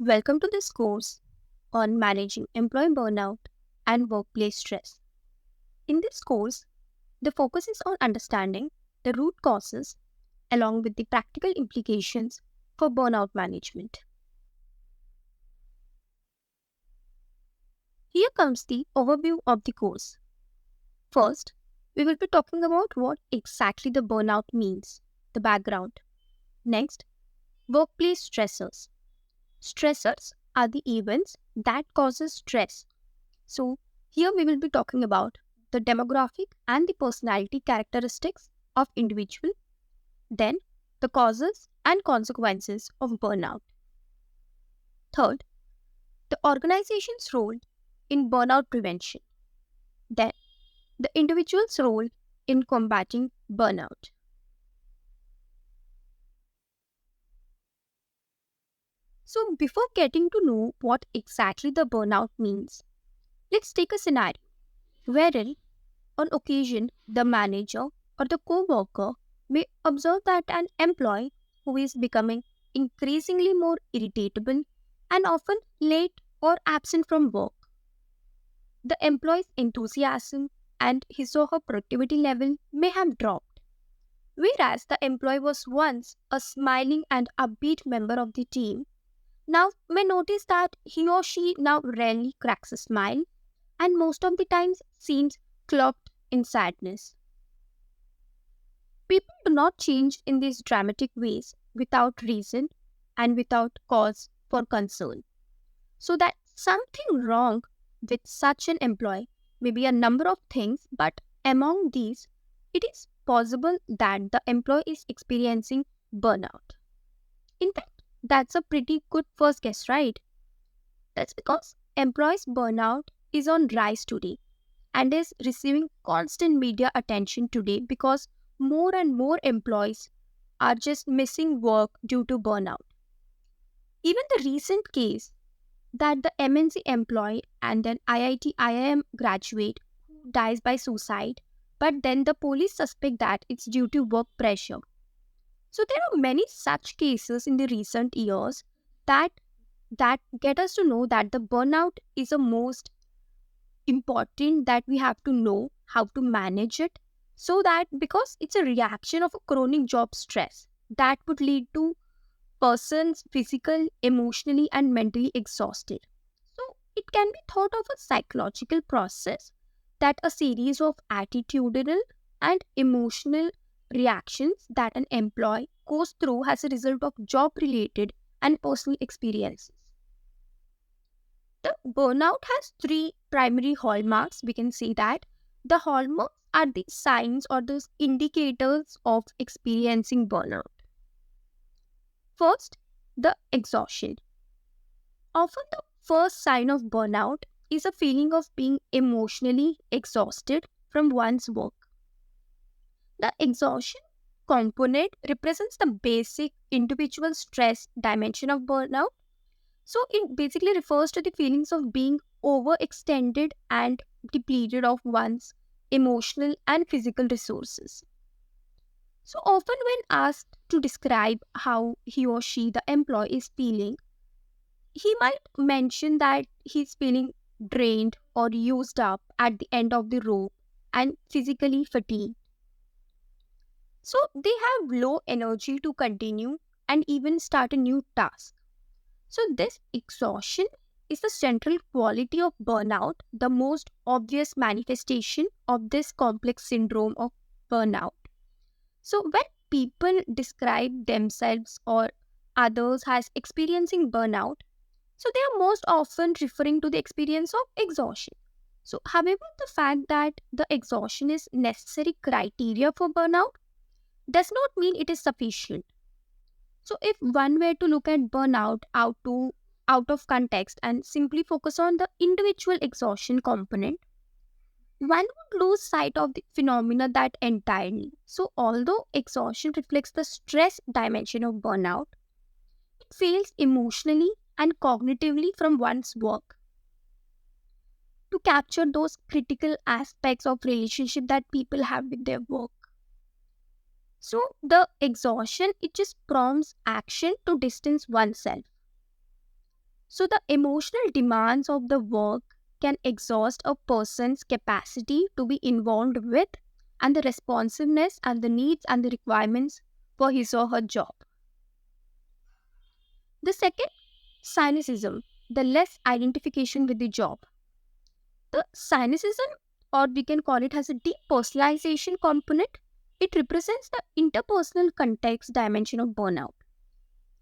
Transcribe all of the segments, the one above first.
Welcome to this course on managing employee burnout and workplace stress. In this course, the focus is on understanding the root causes along with the practical implications for burnout management. Here comes the overview of the course. First, we will be talking about what exactly the burnout means, the background. Next, workplace stressors. Stressors are the events that causes stress. So, here we will be talking about the demographic and the personality characteristics of individual, then the causes and consequences of burnout. Third, the organization's role in burnout prevention, then the individual's role in combating burnout. So, before getting to know what exactly the burnout means, let's take a scenario wherein on occasion, the manager or the co worker may observe that an employee who is becoming increasingly more irritable and often late or absent from work. The employee's enthusiasm and his or her productivity level may have dropped. Whereas the employee was once a smiling and upbeat member of the team, now may notice that he or she now rarely cracks a smile and most of the times seems cloaked in sadness. People do not change in these dramatic ways without reason and without cause for concern. So that something wrong with such an employee may be a number of things, but among these, it is possible that the employee is experiencing burnout. In fact, that's a pretty good first guess, right? That's because employees' burnout is on rise today and is receiving constant media attention today because more and more employees are just missing work due to burnout. Even the recent case that the MNC employee and an IIT IIM graduate who dies by suicide, but then the police suspect that it's due to work pressure. So there are many such cases in the recent years that get us to know that the burnout is a most important that we have to know how to manage it so that because it's a reaction of a chronic job stress that would lead to persons physical emotionally and mentally exhausted. So it can be thought of a psychological process that a series of attitudinal and emotional reactions that an employee goes through as a result of job related and personal experiences. The burnout has three primary hallmarks. We can say that the hallmarks are the signs or the indicators of experiencing burnout. First, the exhaustion. Often, the first sign of burnout is a feeling of being emotionally exhausted from one's work. The exhaustion component represents the basic individual stress dimension of burnout. So it basically refers to the feelings of being overextended and depleted of one's emotional and physical resources. So often when asked to describe how he or she, the employee, is feeling, he might mention that he's feeling drained or used up at the end of the rope and physically fatigued. So they have low energy to continue and even start a new task. So, this exhaustion is the central quality of burnout, the most obvious manifestation of this complex syndrome of burnout. So, when people describe themselves or others as experiencing burnout, so they are most often referring to the experience of exhaustion. So, however, the fact that the exhaustion is necessary criteria for burnout does not mean it is sufficient. So if one were to look at burnout out of context and simply focus on the individual exhaustion component, one would lose sight of the phenomena that entirely. So although exhaustion reflects the stress dimension of burnout, it fails emotionally and cognitively from one's work to capture those critical aspects of relationship that people have with their work. So the exhaustion it just prompts action to distance oneself. So, the emotional demands of the work can exhaust a person's capacity to be involved with and the responsiveness and the needs and the requirements for his or her job. The second, cynicism, the less identification with the job. The cynicism, or we can call it, has a depersonalization component. It represents the interpersonal context dimension of burnout.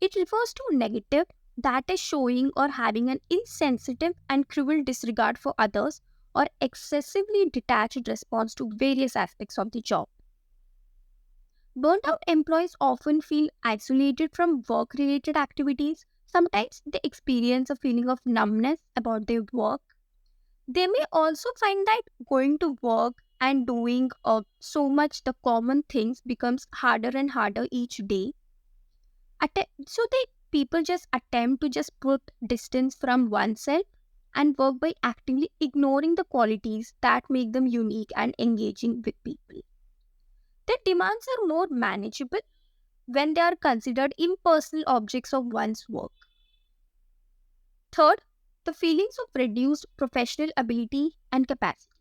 It refers to negative that is showing or having an insensitive and cruel disregard for others or excessively detached response to various aspects of the job. Burnt out employees often feel isolated from work related activities. Sometimes they experience a feeling of numbness about their work. They may also find that going to work and doing so much the common things becomes harder and harder each day. So they people just attempt to just put distance from oneself and work by actively ignoring the qualities that make them unique and engaging with people. Their demands are more manageable when they are considered impersonal objects of one's work. Third, the feelings of reduced professional ability and capacity.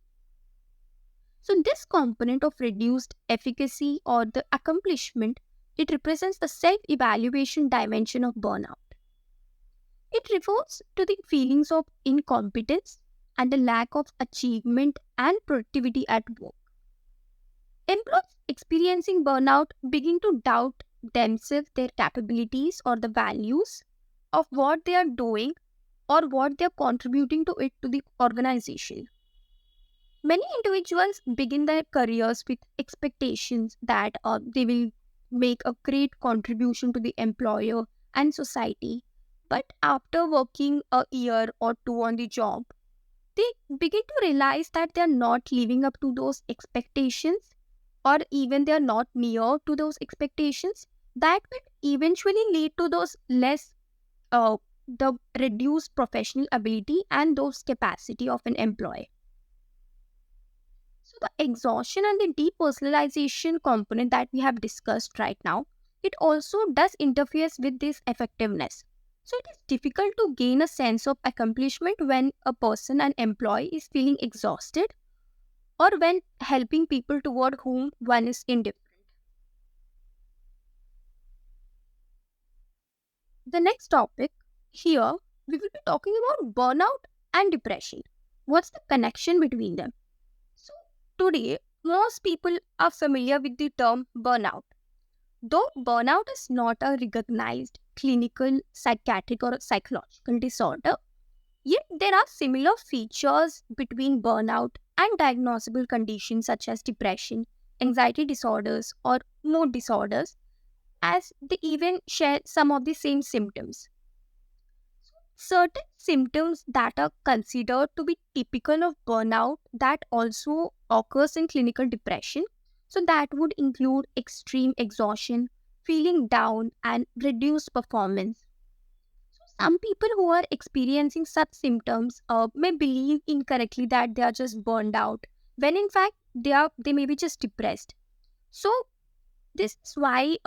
So this component of reduced efficacy or the accomplishment, it represents the self-evaluation dimension of burnout. It refers to the feelings of incompetence and the lack of achievement and productivity at work. Employees experiencing burnout begin to doubt themselves, their capabilities, or the values of what they are doing or what they are contributing to it to the organization. Many individuals begin their careers with expectations that they will make a great contribution to the employer and society. But after working a year or two on the job, they begin to realize that they are not living up to those expectations, or even they are not near to those expectations. That will eventually lead to those less, the reduced professional ability and those capacity of an employee. So the exhaustion and the depersonalization component that we have discussed right now, it also does interfere with this effectiveness. So it is difficult to gain a sense of accomplishment when a person, an employee, is feeling exhausted or when helping people toward whom one is indifferent. The next topic here, we will be talking about burnout and depression. What's the connection between them? So today, most people are familiar with the term burnout. Though burnout is not a recognized clinical, psychiatric, or psychological disorder, yet there are similar features between burnout and diagnosable conditions such as depression, anxiety disorders, or mood disorders, as they even share some of the same symptoms. Certain symptoms that are considered to be typical of burnout that also occurs in clinical depression. So that would include extreme exhaustion, feeling down, and reduced performance. Some people who are experiencing such symptoms may believe incorrectly that they are just burned out, when in fact they may be just depressed. So this is why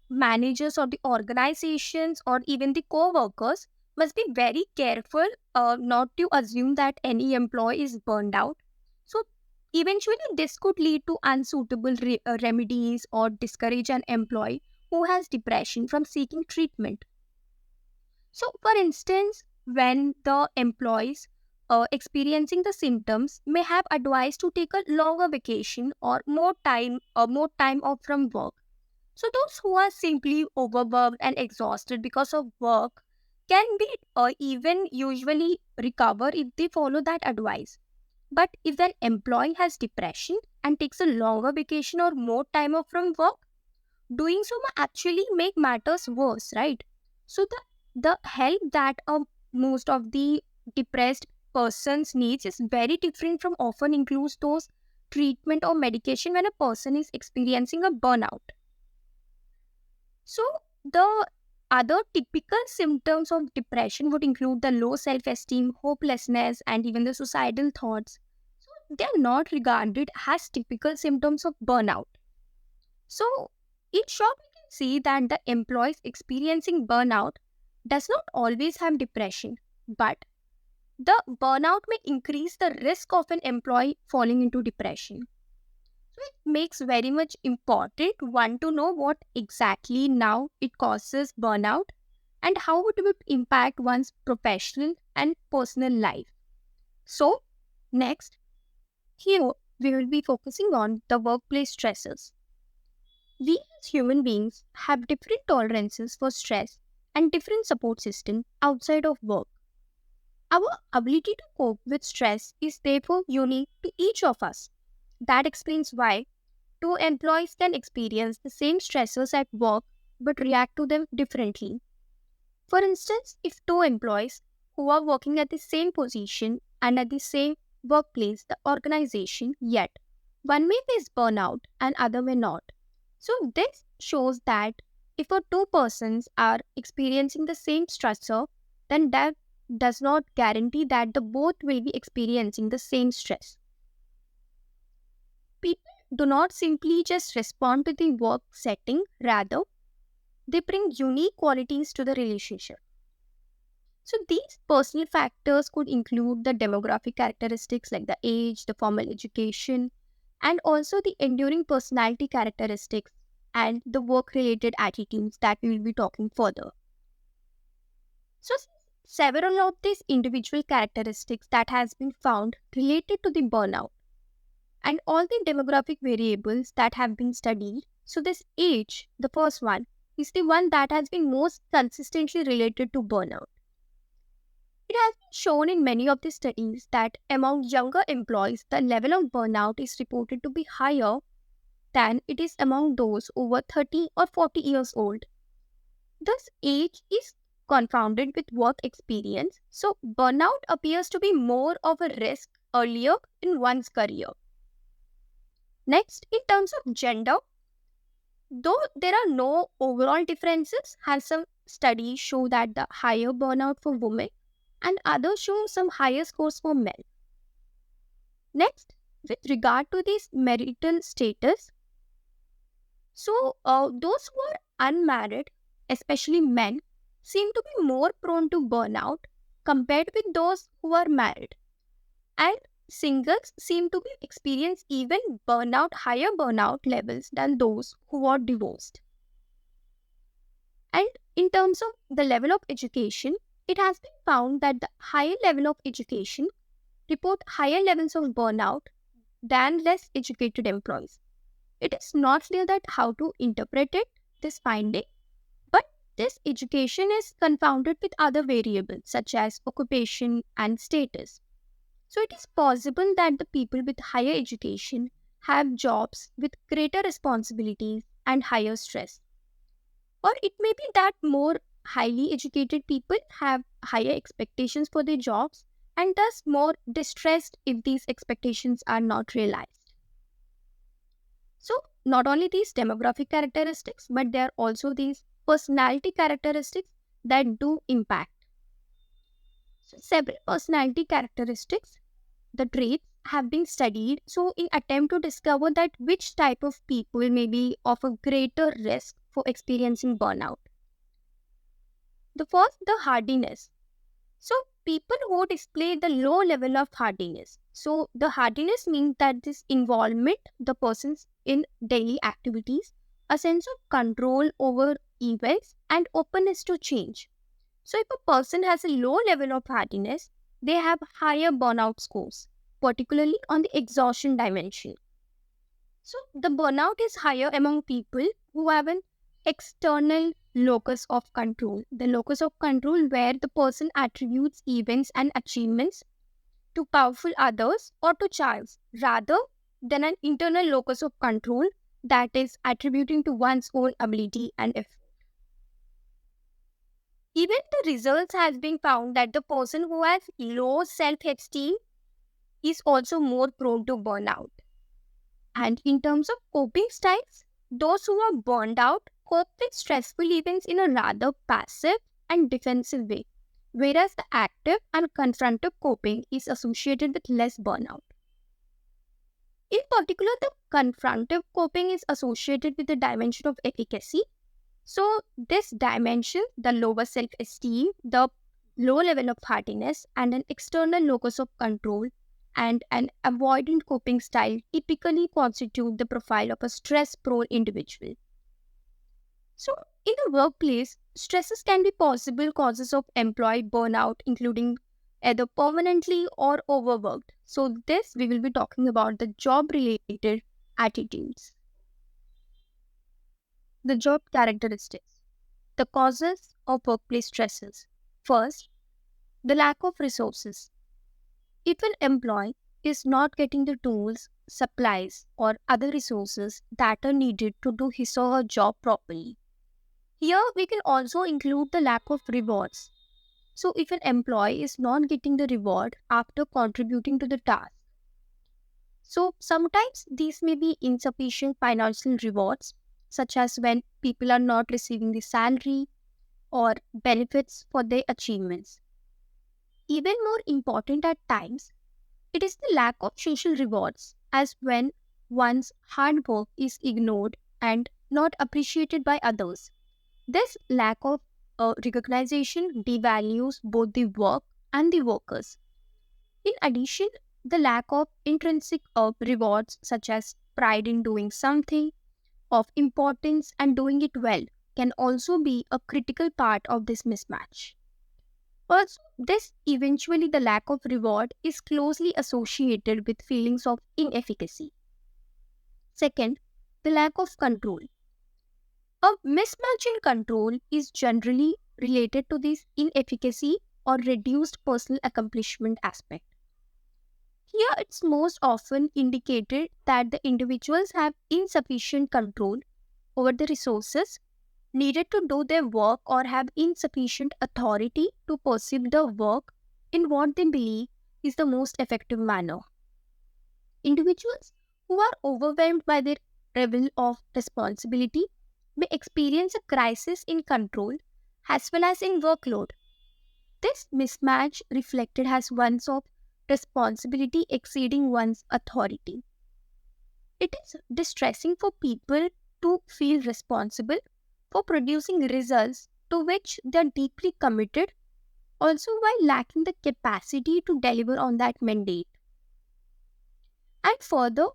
managers or the organizations or even the co-workers must be very careful not to assume that any employee is burned out. So eventually this could lead to unsuitable remedies or discourage an employee who has depression from seeking treatment. So for instance, when the employees experiencing the symptoms may have advised to take a longer vacation or more time off from work. So those who are simply overworked and exhausted because of work can be even usually recover if they follow that advice. But if an employee has depression and takes a longer vacation or more time off from work, doing so may actually make matters worse, right? So the help that most of the depressed persons needs is very different from often includes those treatment or medication when a person is experiencing a burnout. So, the other typical symptoms of depression would include the low self esteem, hopelessness, and even the suicidal thoughts. So, they are not regarded as typical symptoms of burnout. So, in short, we can see that the employees experiencing burnout does not always have depression, but the burnout may increase the risk of an employee falling into depression. So it makes very much important one to know what exactly now it causes burnout and how it would impact one's professional and personal life. So next, here we will be focusing on the workplace stresses. We as human beings have different tolerances for stress and different support systems outside of work. Our ability to cope with stress is therefore unique to each of us. That explains why two employees can experience the same stressors at work but react to them differently. For instance, if two employees who are working at the same position and at the same workplace, the organization, yet one may face burnout and other may not. So this shows that if a two persons are experiencing the same stressor, then that does not guarantee that the both will be experiencing the same stress. People do not simply just respond to the work setting, rather they bring unique qualities to the relationship. So these personal factors could include the demographic characteristics like the age, the formal education, and also the enduring personality characteristics and the work-related attitudes that we will be talking further. So several of these individual characteristics that has been found related to the burnout and all the demographic variables that have been studied. So this age, the first one, is the one that has been most consistently related to burnout. It has been shown in many of the studies that among younger employees, the level of burnout is reported to be higher than it is among those over 30 or 40 years old. Thus, age is confounded with work experience, so burnout appears to be more of a risk earlier in one's career. Next, in terms of gender, though there are no overall differences, has some studies show that the higher burnout for women and others show some higher scores for men. Next, with regard to this marital status, so those who are unmarried, especially men, seem to be more prone to burnout compared with those who are married. And singles seem to be experience even higher burnout levels than those who are divorced. And in terms of the level of education, it has been found that the higher level of education report higher levels of burnout than less educated employees. It is not clear that how to interpret it, this finding, but this education is confounded with other variables such as occupation and status. So it is possible that the people with higher education have jobs with greater responsibilities and higher stress. Or it may be that more highly educated people have higher expectations for their jobs and thus more distressed if these expectations are not realized. So not only these demographic characteristics, but there are also these personality characteristics that do impact. So several personality characteristics, the traits have been studied so in attempt to discover that which type of people may be of a greater risk for experiencing burnout. The first, the hardiness. So people who display the low level of hardiness. So the hardiness means that this involvement the persons in daily activities, a sense of control over events and openness to change. So if a person has a low level of hardiness, they have higher burnout scores, particularly on the exhaustion dimension. So the burnout is higher among people who have an external locus of control. The locus of control where the person attributes events and achievements to powerful others or to chance rather than an internal locus of control that is attributing to one's own ability and effort. Even the results has been found that the person who has low self-esteem is also more prone to burnout. And in terms of coping styles, those who are burned out cope with stressful events in a rather passive and defensive way, whereas the active and confrontive coping is associated with less burnout. In particular, the confrontive coping is associated with the dimension of efficacy, So, this dimension, the lower self esteem, the low level of hardiness, and an external locus of control and an avoidant coping style typically constitute the profile of a stress prone individual. So, in the workplace, stresses can be possible causes of employee burnout, including either permanently or overworked. So, this we will be talking about the job related attitudes, the job characteristics, the causes of workplace stresses. First, the lack of resources. If an employee is not getting the tools, supplies, or other resources that are needed to do his or her job properly. Here, we can also include the lack of rewards. So, if an employee is not getting the reward after contributing to the task, so sometimes these may be insufficient financial rewards, such as when people are not receiving the salary or benefits for their achievements. Even more important at times, it is the lack of social rewards, as when one's hard work is ignored and not appreciated by others. This lack of recognition devalues both the work and the workers. In addition, the lack of intrinsic rewards, such as pride in doing something of importance and doing it well, can also be a critical part of this mismatch. Also, this eventually the lack of reward is closely associated with feelings of inefficacy. Second, the lack of control. A mismatch in control is generally related to this inefficacy or reduced personal accomplishment aspect. Here, it's most often indicated that the individuals have insufficient control over the resources needed to do their work or have insufficient authority to perceive the work in what they believe is the most effective manner. Individuals who are overwhelmed by their level of responsibility may experience a crisis in control as well as in workload. This mismatch reflected as one's of responsibility exceeding one's authority. It is distressing for people to feel responsible for producing results to which they are deeply committed, also while lacking the capacity to deliver on that mandate. And further,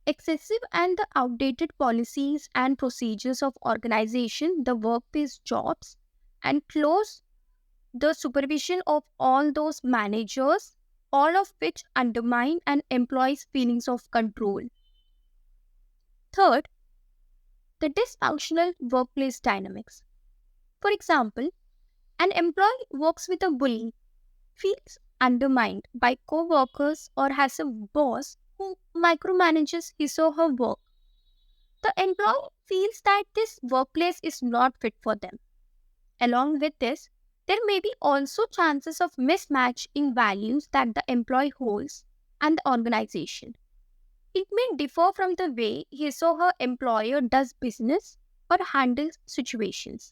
excessive and the outdated policies and procedures of organization, the workplace jobs, and close the supervision of all those managers, all of which undermine an employee's feelings of control. Third, the dysfunctional workplace dynamics. For example, an employee works with a bully, feels undermined by co workers, or has a boss who micromanages his or her work. The employee feels that this workplace is not fit for them. Along with this, there may be also chances of mismatch in values that the employee holds and the organization. It may differ from the way his or her employer does business or handles situations.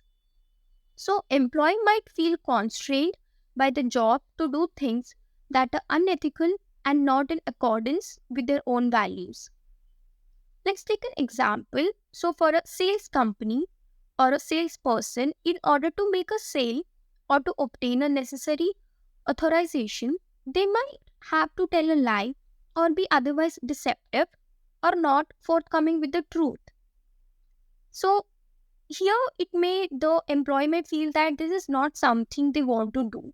So, employee might feel constrained by the job to do things that are unethical and not in accordance with their own values. Let's take an example. So, for a sales company or a salesperson, in order to make a sale or to obtain a necessary authorization, they might have to tell a lie or be otherwise deceptive or not forthcoming with the truth. So, here the employee may feel that this is not something they want to do.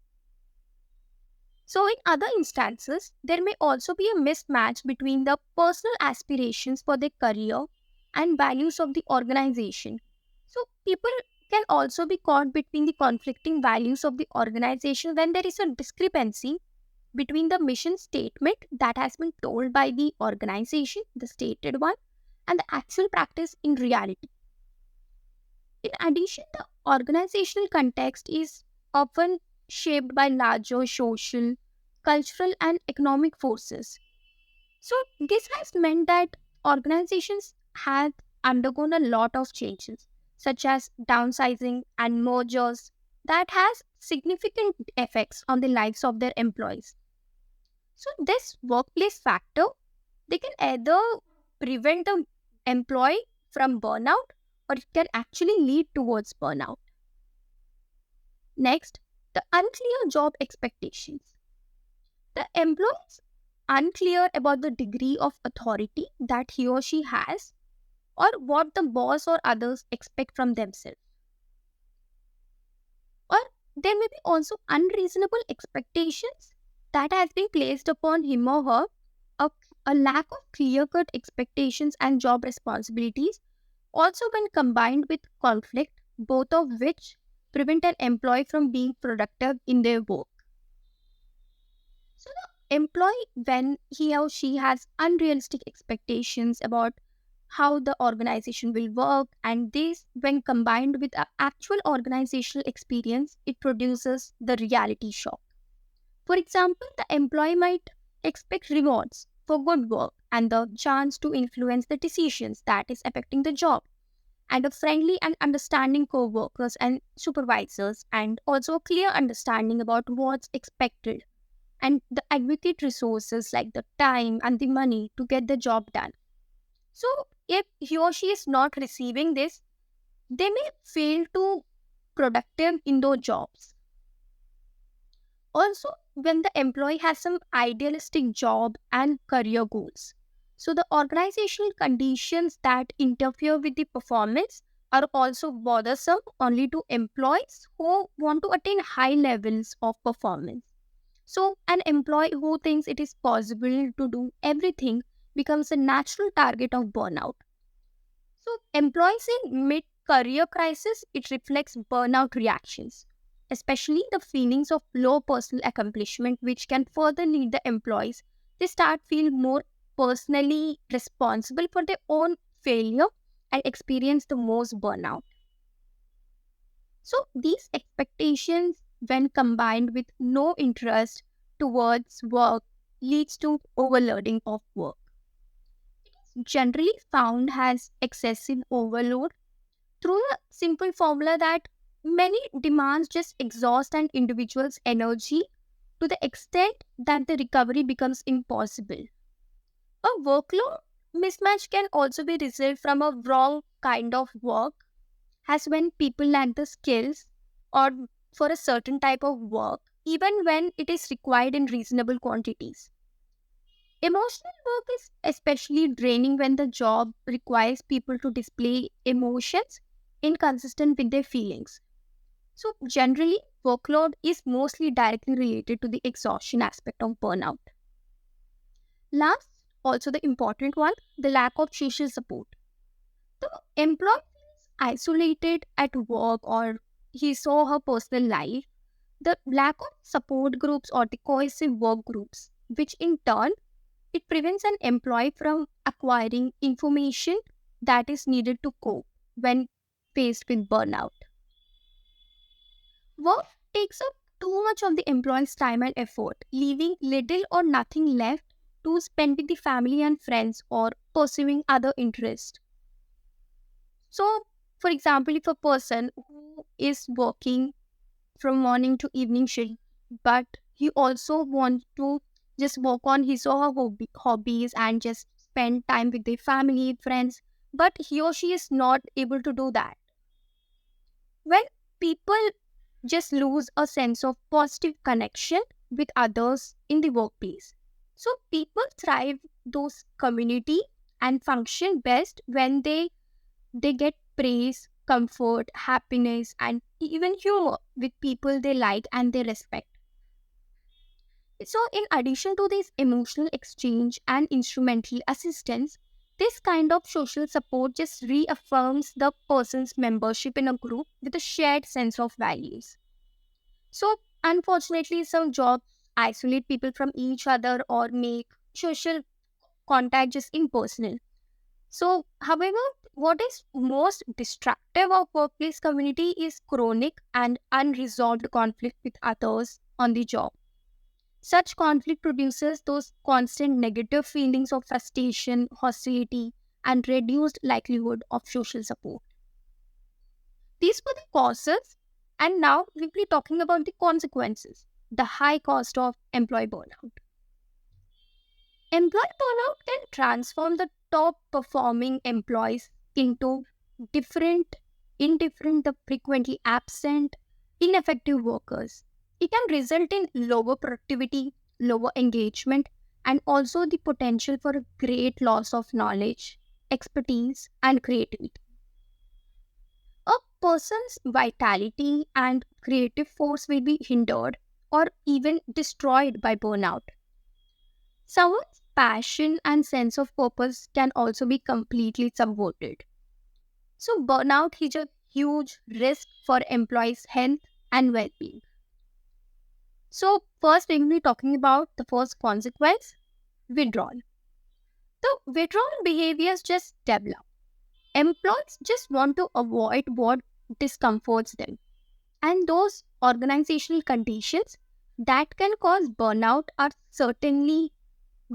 So, in other instances, there may also be a mismatch between the personal aspirations for their career and values of the organization. So, people can also be caught between the conflicting values of the organization when there is a discrepancy between the mission statement that has been told by the organization, the stated one, and the actual practice in reality. In addition, the organizational context is often shaped by larger social, cultural, and economic forces. So, this has meant that organizations have undergone a lot of changes, such as downsizing and mergers, that has significant effects on the lives of their employees. So, this workplace factor, they can either prevent the employee from burnout or it can actually lead towards burnout. Next, the unclear job expectations. The employee is unclear about the degree of authority that he or she has or what the boss or others expect from themselves. Or there may be also unreasonable expectations that has been placed upon him or her. A, a lack of clear-cut expectations and job responsibilities also when combined with conflict, both of which prevent an employee from being productive in their work. So the employee, when he or she has unrealistic expectations about how the organization will work, and this, when combined with actual organizational experience, it produces the reality shock. For example, the employee might expect rewards for good work and the chance to influence the decisions that is affecting the job, and a friendly and understanding co-workers and supervisors, and also a clear understanding about what's expected and the adequate resources like the time and the money to get the job done. So if he or she is not receiving this, they may fail to productive in those jobs. Also, when the employee has some idealistic job and career goals, so the organizational conditions that interfere with the performance are also bothersome only to employees who want to attain high levels of performance. So, an employee who thinks it is possible to do everything becomes a natural target of burnout. So, employees in mid career crisis, it reflects burnout reactions, especially the feelings of low personal accomplishment, which can further lead the employees. They start feel more personally responsible for their own failure and experience the most burnout. So, these expectations, when combined with no interest towards work, leads to overloading of work. Generally found as excessive overload through a simple formula that many demands just exhaust an individual's energy to the extent that the recovery becomes impossible. A workload mismatch can also be result from a wrong kind of work, as when people lack the skills or for a certain type of work, even when it is required in reasonable quantities. Emotional work is especially draining when the job requires people to display emotions inconsistent with their feelings. So, generally, workload is mostly directly related to the exhaustion aspect of burnout. Last, also the important one, the lack of social support. The employee feels isolated at work or his or her personal life. The lack of support groups or the cohesive work groups, which in turn it prevents an employee from acquiring information that is needed to cope when faced with burnout. Work takes up too much of the employee's time and effort, leaving little or nothing left to spend with the family and friends or pursuing other interests. So, for example, if a person who is working from morning to evening shift, but he also wants to just work on his or her hobbies and just spend time with their family, friends, but he or she is not able to do that. When people just lose a sense of positive connection with others in the workplace. So people thrive those community and function best when they get praise, comfort, happiness, and even humor with people they like and they respect. So, in addition to this emotional exchange and instrumental assistance, this kind of social support just reaffirms the person's membership in a group with a shared sense of values. So, unfortunately, some jobs isolate people from each other or make social contact just impersonal. So, however, what is most destructive of workplace community is chronic and unresolved conflict with others on the job. Such conflict produces those constant negative feelings of frustration, hostility, and reduced likelihood of social support. These were the causes, and now we'll be talking about the consequences. The high cost of employee burnout. Employee burnout can transform the top performing employees into different, indifferent, the frequently absent, ineffective workers. It can result in lower productivity, lower engagement, and also the potential for a great loss of knowledge, expertise, and creativity. A person's vitality and creative force will be hindered or even destroyed by burnout. Someone's passion and sense of purpose can also be completely subverted. So, burnout is a huge risk for employees' health and well being. So, first, we will be talking about the first consequence, withdrawal. The withdrawal behaviors just develop. Employees just want to avoid what discomforts them. And those organizational conditions that can cause burnout are certainly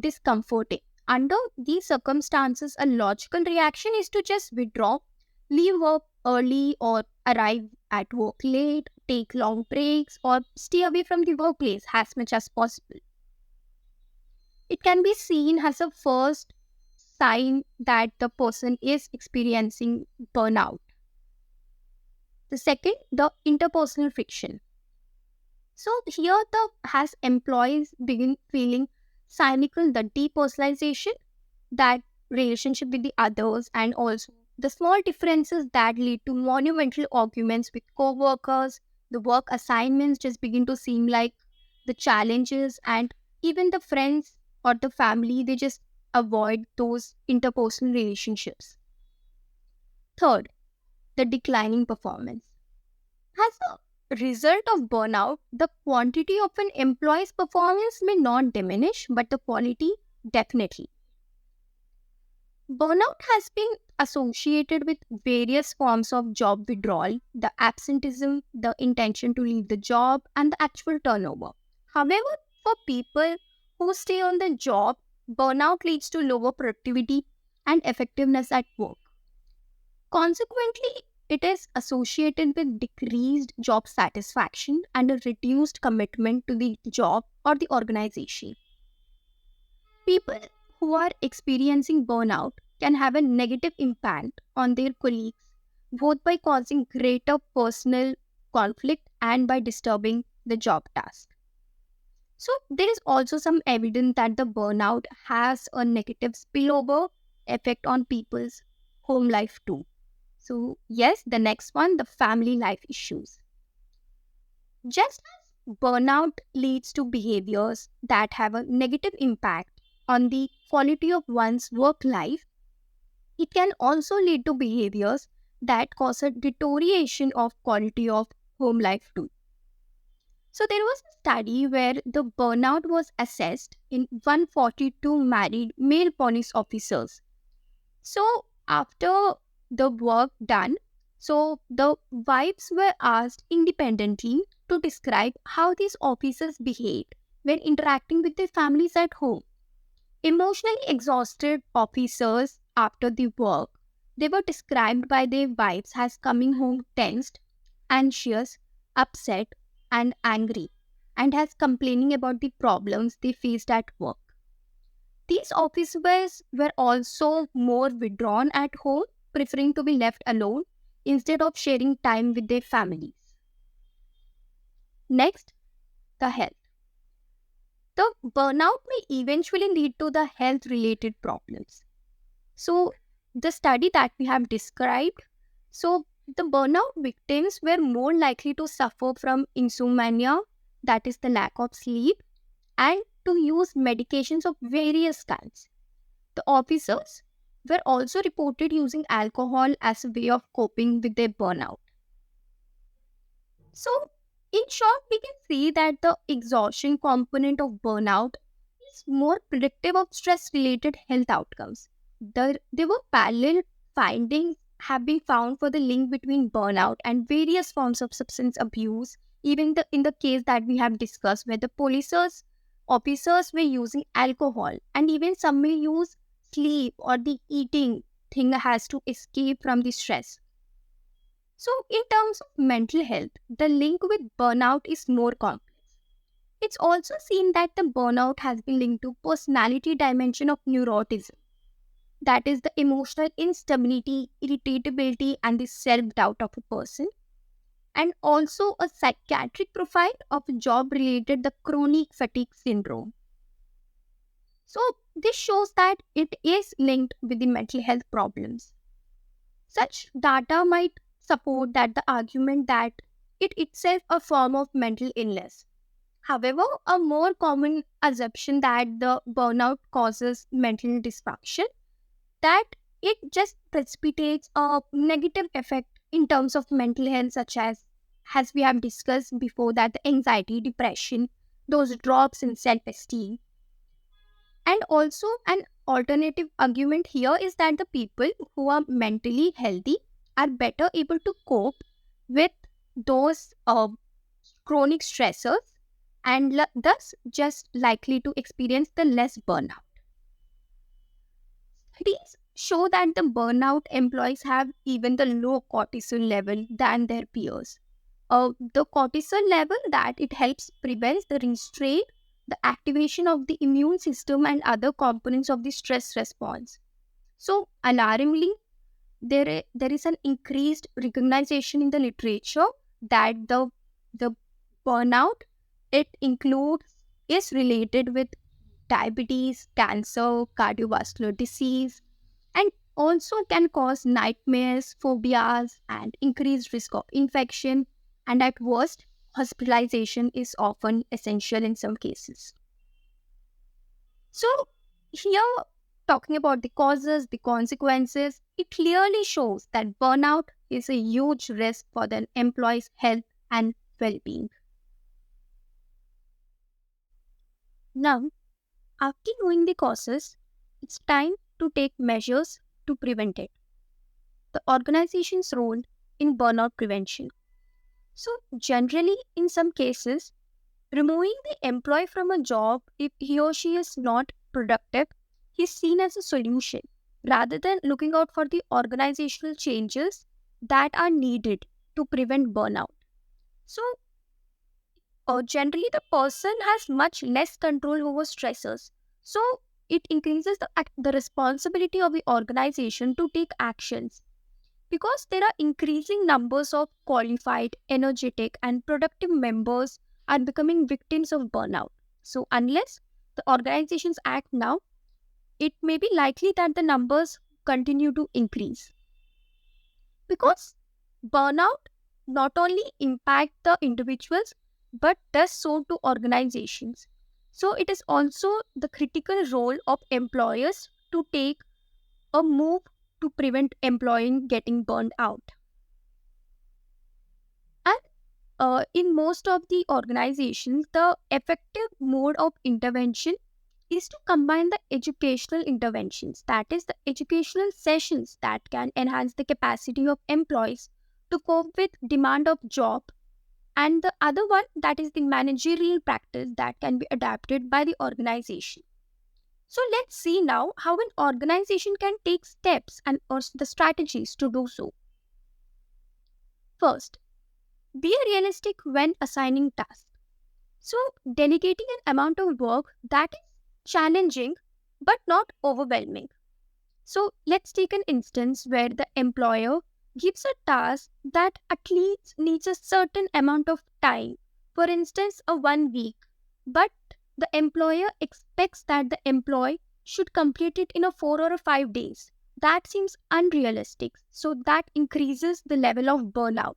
discomforting. Under these circumstances, a logical reaction is to just withdraw, leave work early, or arrive at work late, take long breaks, or stay away from the workplace as much as possible. It can be seen as a first sign that the person is experiencing burnout. The second, the interpersonal friction. So here the has employees begin feeling cynical, the depersonalization, that relationship with the others, and also the small differences that lead to monumental arguments with co-workers. The work assignments just begin to seem like the challenges, and even the friends or the family, they just avoid those interpersonal relationships. Third, the declining performance. As a result of burnout, the quantity of an employee's performance may not diminish, but the quality definitely. Burnout has been associated with various forms of job withdrawal, the absenteeism, the intention to leave the job, and the actual turnover. However, for people who stay on the job, burnout leads to lower productivity and effectiveness at work. Consequently, it is associated with decreased job satisfaction and a reduced commitment to the job or the organization. People who are experiencing burnout can have a negative impact on their colleagues, both by causing greater personal conflict and by disturbing the job task. So, there is also some evidence that the burnout has a negative spillover effect on people's home life too. So, yes, the next one, the family life issues. Just as burnout leads to behaviors that have a negative impact on the quality of one's work life, it can also lead to behaviors that cause a deterioration of quality of home life too. So there was a study where the burnout was assessed in 142 married male police officers. So after the work done, so the wives were asked independently to describe how these officers behaved when interacting with their families at home. Emotionally exhausted officers after the work, they were described by their wives as coming home tensed, anxious, upset, and angry, and as complaining about the problems they faced at work. These officers were also more withdrawn at home, preferring to be left alone instead of sharing time with their families. Next, the health. The burnout may eventually lead to the health related problems. So, the study that we have described, so the burnout victims were more likely to suffer from insomnia, that is the lack of sleep, and to use medications of various kinds. The officers were also reported using alcohol as a way of coping with their burnout. So, in short, we can see that the exhaustion component of burnout is more predictive of stress related health outcomes. There were parallel findings have been found for the link between burnout and various forms of substance abuse, even in the case that we have discussed, where the officers were using alcohol, and even some may use sleep or the eating thing has to escape from the stress. So, in terms of mental health, the link with burnout is more complex. It's also seen that the burnout has been linked to personality dimension of neuroticism. that is the emotional instability, irritability, and the self doubt of a person, and also a psychiatric profile of job related the chronic fatigue syndrome. So, this shows that it is linked with the mental health problems. Such data might support that the argument that it itself a form of mental illness. However, a more common assumption that the burnout causes mental dysfunction, that it just precipitates a negative effect in terms of mental health, such as we have discussed before, that the anxiety, depression, those drops in self-esteem. And also an alternative argument here is that the people who are mentally healthy are better able to cope with those chronic stressors, and thus just likely to experience the less burnout. Studies show that the burnout employees have even the low cortisol level than their peers. The cortisol level that it helps prevent the restraint, the activation of the immune system and other components of the stress response. So alarmingly, there is an increased recognition in the literature that the burnout, it includes, is related with diabetes, cancer, cardiovascular disease, and also can cause nightmares, phobias, and increased risk of infection. And at worst, hospitalization is often essential in some cases. So, here, talking about the causes, the consequences, it clearly shows that burnout is a huge risk for the employee's health and well being. Now, after knowing the causes, it's time to take measures to prevent it. The organization's role in burnout prevention. So, generally, in some cases, removing the employee from a job if he or she is not productive is seen as a solution rather than looking out for the organizational changes that are needed to prevent burnout. So, generally, the person has much less control over stressors. So, it increases the responsibility of the organization to take actions because there are increasing numbers of qualified, energetic, and productive members are becoming victims of burnout. So, unless the organizations act now, it may be likely that the numbers continue to increase because burnout not only impact the individuals but does so to organizations. So, it is also the critical role of employers to take a move to prevent employee getting burned out. And in most of the organizations, the effective mode of intervention is to combine the educational interventions, that is, the educational sessions that can enhance the capacity of employees to cope with demand of job, and the other one that is the managerial practice that can be adapted by the organization. So let's see now how an organization can take steps and or the strategies to do so. First, be realistic when assigning tasks. So, delegating an amount of work that is challenging but not overwhelming. So, let's take an instance where the employer gives a task that at least needs a certain amount of time, for instance, a 1 week, but the employer expects that the employee should complete it in a 4 or 5 days. That seems unrealistic, so that increases the level of burnout.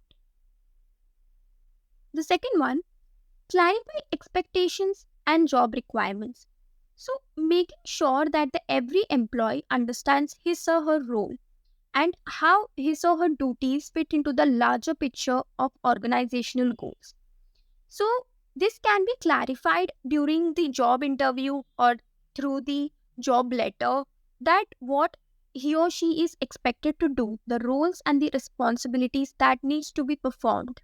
The second one, clarify expectations and job requirements. So, making sure that every employee understands his or her role and how his or her duties fit into the larger picture of organizational goals. So, this can be clarified during the job interview or through the job letter, that what he or she is expected to do, the roles and the responsibilities that needs to be performed.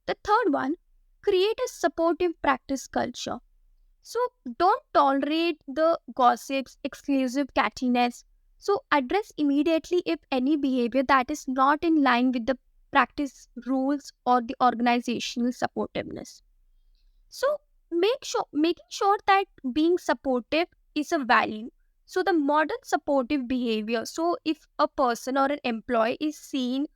The third one, create a supportive practice culture. So don't tolerate the gossips, exclusive cattiness. So address immediately if any behavior that is not in line with the practice rules or the organizational supportiveness. So making sure that being supportive is a value. So the modern supportive behavior. So if a person or an employee is seen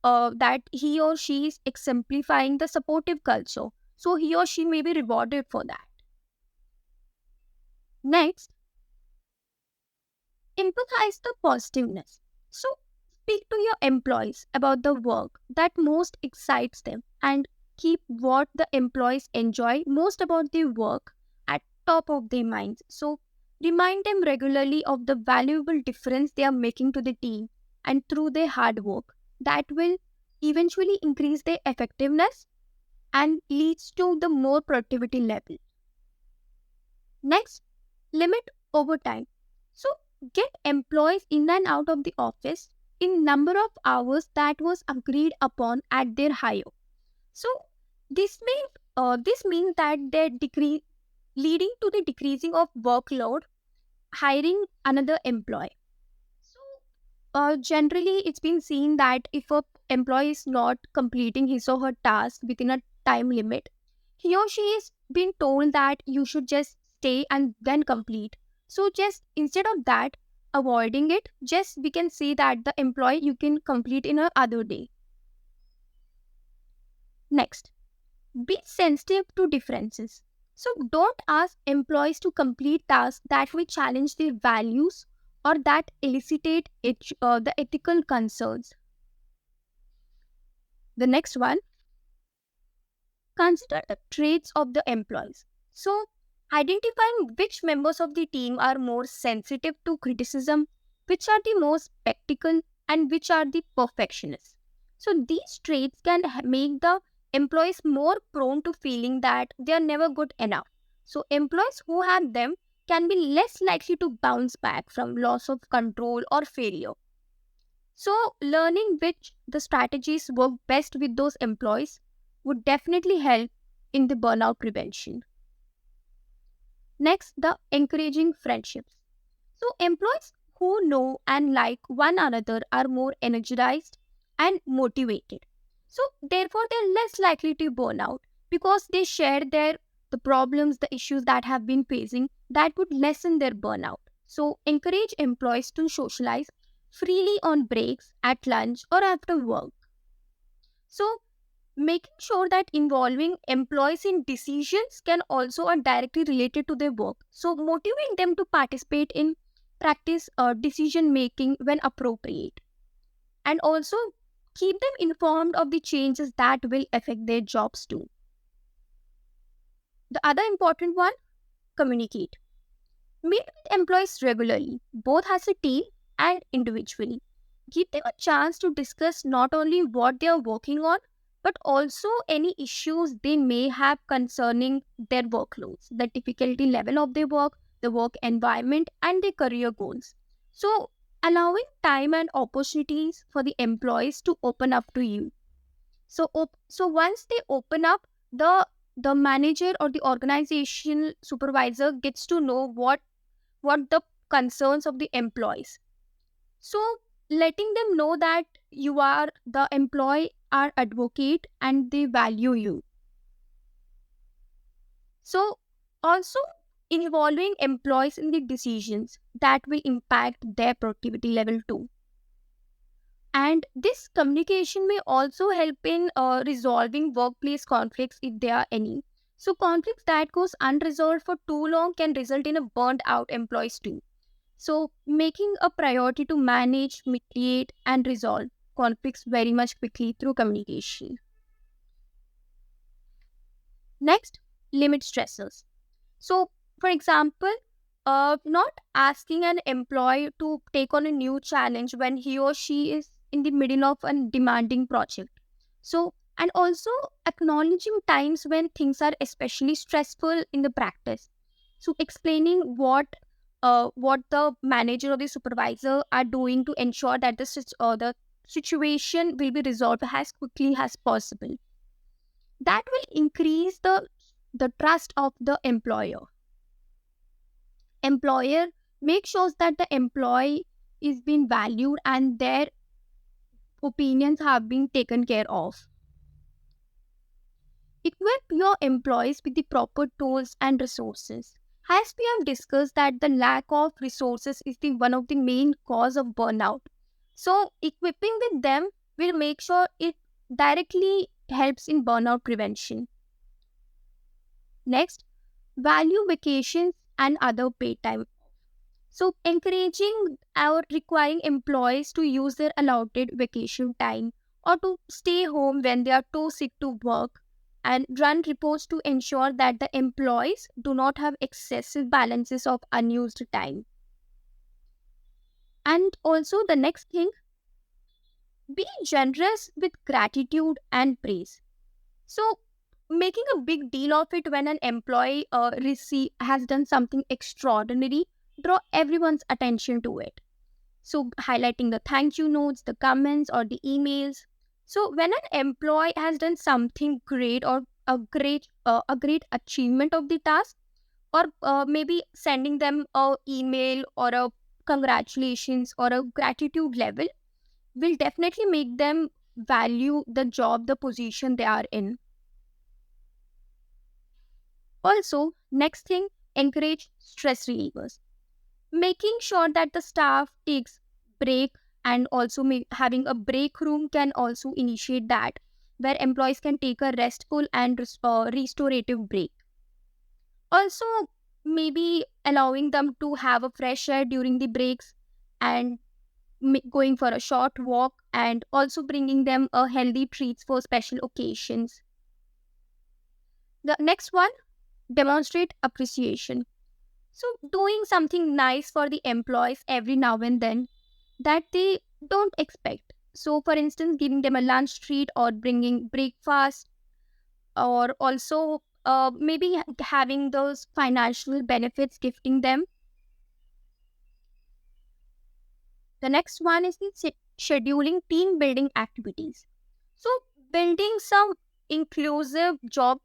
that he or she is exemplifying the supportive culture, so he or she may be rewarded for that. Next, empathize the positiveness. So speak to your employees about the work that most excites them and keep what the employees enjoy most about their work at top of their minds. So remind them regularly of the valuable difference they are making to the team and through their hard work that will eventually increase their effectiveness and leads to the more productivity level. Next, limit overtime. So get employees in and out of the office in number of hours that was agreed upon at their hire. So this means that they decrease, leading to the decreasing of workload, hiring another employee. So generally, it's been seen that if a employee is not completing his or her task within a time limit, he or she is being told that you should just stay and then complete. So just instead of that, avoiding it, just we can say that the employee you can complete in a other day. Next, be sensitive to differences. So don't ask employees to complete tasks that will challenge their values or that elicitate the ethical concerns. The next one, consider the traits of the employees. So, identifying which members of the team are more sensitive to criticism, which are the most practical, and which are the perfectionists. So, these traits can make the employees more prone to feeling that they are never good enough. So, employees who have them can be less likely to bounce back from loss of control or failure. So, learning which the strategies work best with those employees would definitely help in the burnout prevention. Next, the encouraging friendships. So, employees who know and like one another are more energized and motivated. So, therefore, they're less likely to burn out because they share the problems, the issues that have been facing that would lessen their burnout. So, encourage employees to socialize freely on breaks, at lunch, or after work. So, making sure that involving employees in decisions can also are directly related to their work. So, motivating them to participate in practice decision making when appropriate, and also keep them informed of the changes that will affect their jobs too. The other important one, communicate. Meet with employees regularly, both as a team and individually. Give them a chance to discuss not only what they are working on, but also any issues they may have concerning their workloads, the difficulty level of their work, the work environment, and their career goals. So, allowing time and opportunities for the employees to open up to you. So once they open up, the manager or the organization supervisor gets to know what the concerns of the employees. So letting them know that you are the employee are advocate and they value you. So also involving employees in the decisions that will impact their productivity level too. And this communication may also help in resolving workplace conflicts if there are any. So conflicts that goes unresolved for too long can result in a burnt out employees too. So, making a priority to manage, mediate, and resolve conflicts very much quickly through communication. Next, limit stressors. So, for example, not asking an employee to take on a new challenge when he or she is in the middle of a demanding project. So, and also acknowledging times when things are especially stressful in the practice. So, explaining what the manager or the supervisor are doing to ensure that the situation will be resolved as quickly as possible. That will increase the trust of the employer make sure that the employee is being valued and their opinions have been taken care of. Equip your employees with the proper tools and resources As we have discussed that the lack of resources is the one of the main cause of burnout. So equipping with them will make sure it directly helps in burnout prevention. Next, value vacations and other paid time. So encouraging or requiring employees to use their allotted vacation time or to stay home when they are too sick to work and run reports to ensure that the employees do not have excessive balances of unused time. And also the next thing, be generous with gratitude and praise. So making a big deal of it when an employee has done something extraordinary, draw everyone's attention to it. So highlighting the thank you notes, the comments or the emails. So when an employee has done something great or a great achievement of the task, or maybe sending them a email or a congratulations or a gratitude level will definitely make them value the job, the position they are in. Also, next thing, encourage stress relievers, making sure that the staff takes break, and also having a break room can also initiate that, where employees can take a restful and restorative break. Also, maybe allowing them to have a fresh air during the breaks, and going for a short walk, and also bringing them a healthy treats for special occasions. The next one, demonstrate appreciation. So doing something nice for the employees every now and then that they don't expect. So for instance, giving them a lunch treat or bringing breakfast, or also maybe having those financial benefits, gifting them. The next one is the scheduling team building activities. So building some inclusive job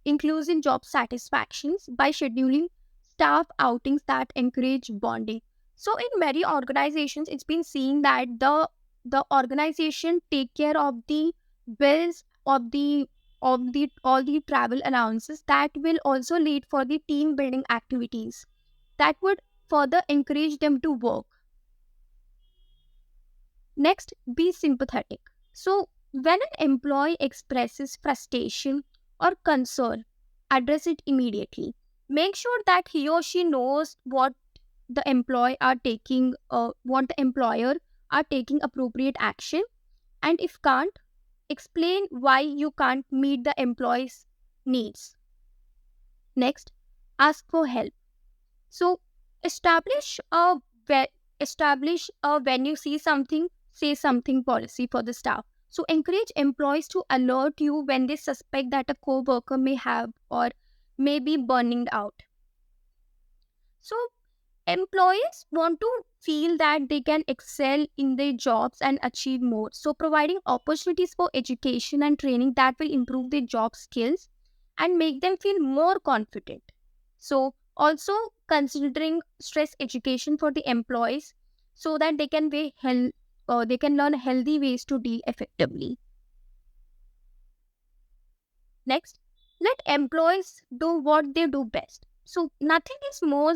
inclusive job satisfactions by scheduling staff outings that encourage bonding. So in many organizations, it's been seen that the organization take care of the bills of the all the travel allowances that will also lead for the team building activities that would further encourage them to work. Next, be sympathetic. So, when an employee expresses frustration or concern, address it immediately. Make sure that he or she knows what the employer are taking appropriate action, and if can't, explain why you can't meet the employee's needs. Next, ask for help. So establish a when you see something, say something policy for the staff. So encourage employees to alert you when they suspect that a co-worker may have or may be burning out. So employees want to feel that they can excel in their jobs and achieve more. So providing opportunities for education and training that will improve their job skills and make them feel more confident. So also considering stress education for the employees so that they can learn healthy ways to deal effectively. Next, let employees do what they do best. So nothing is more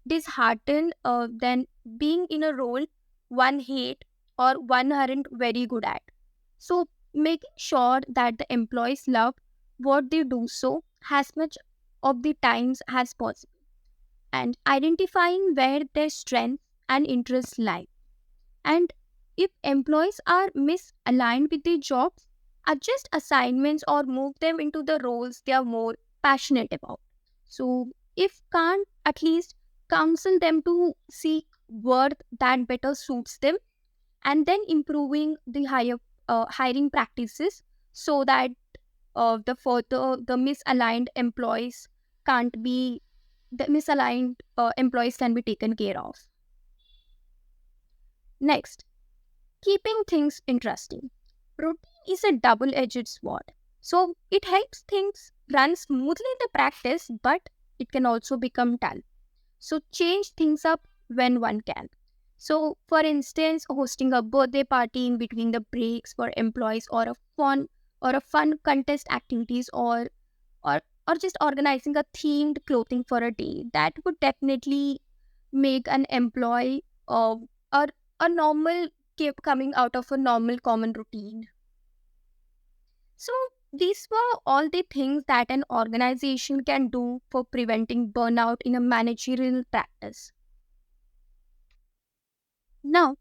disheartened than being in a role one hate or one aren't very good at. So making sure that the employees love what they do so as much of the times as possible, and identifying where their strengths and interests lie. And if employees are misaligned with their jobs, adjust assignments or move them into the roles they are more passionate about. So, if can't, at least counsel them to seek work that better suits them, and then improving the hiring practices so that the misaligned employees can't be the misaligned employees can be taken care of. Next, keeping things interesting. Routine is a double edged sword. So it helps things run smoothly in the practice, but it can also become dull. So change things up when one can. So, for instance, hosting a birthday party in between the breaks for employees, or a fun contest activities, or or just organizing a themed clothing for a day, that would definitely make an employee or a normal keep coming out of a normal common routine. So these were all the things that an organization can do for preventing burnout in a managerial practice. Now,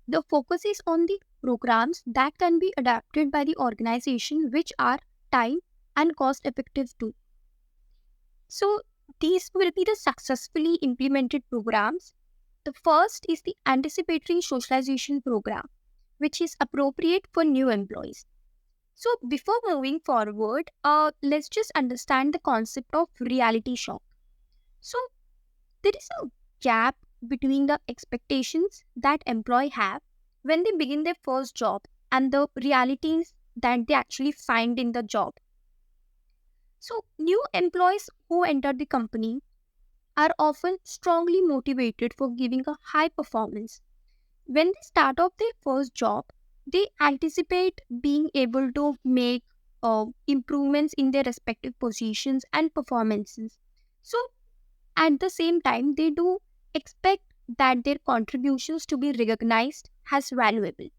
the focus is on the programs that can be adapted by the organization, which are time and cost effective too. So these will be the successfully implemented programs. The first is the anticipatory socialization program, which is appropriate for new employees. So before moving forward, let's just understand the concept of reality shock. So there is a gap between the expectations that employees have when they begin their first job and the realities that they actually find in the job. So new employees who enter the company are often strongly motivated for giving a high performance. When they start off their first job, they anticipate being able to make improvements in their respective positions and performances. So, at the same time, they do expect that their contributions to be recognized as valuable.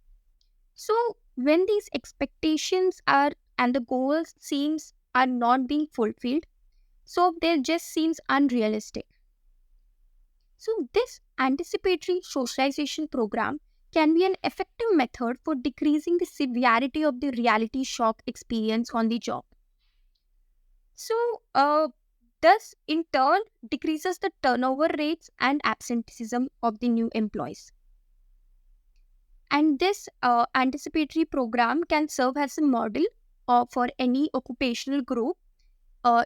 So, when these expectations are and the goals seems are not being fulfilled, so they just seems unrealistic. So, this anticipatory socialization program can be an effective method for decreasing the severity of the reality shock experience on the job. So, thus in turn decreases the turnover rates and absenteeism of the new employees. And this anticipatory program can serve as a model for any occupational group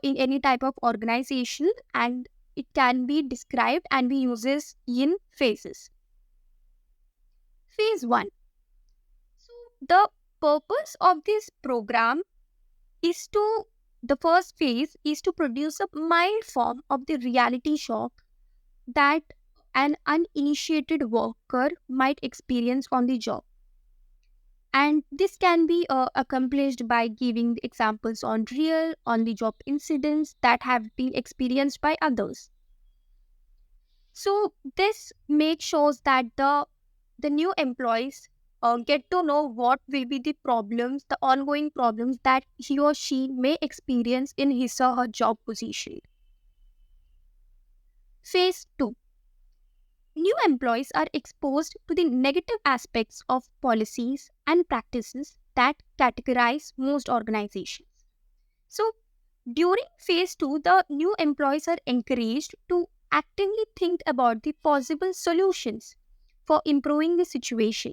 in any type of organization, and it can be described and be uses in phases. Phase 1. So the purpose of this program is to the first phase is to produce a mild form of the reality shock that an uninitiated worker might experience on the job. And this can be accomplished by giving examples on real on the job incidents that have been experienced by others. So this makes sure that the new employees get to know what will be the problems, the ongoing problems that he or she may experience in his or her job position. Phase 2. New employees are exposed to the negative aspects of policies and practices that categorize most organizations. So, during phase 2, the new employees are encouraged to actively think about the possible solutions for improving the situation.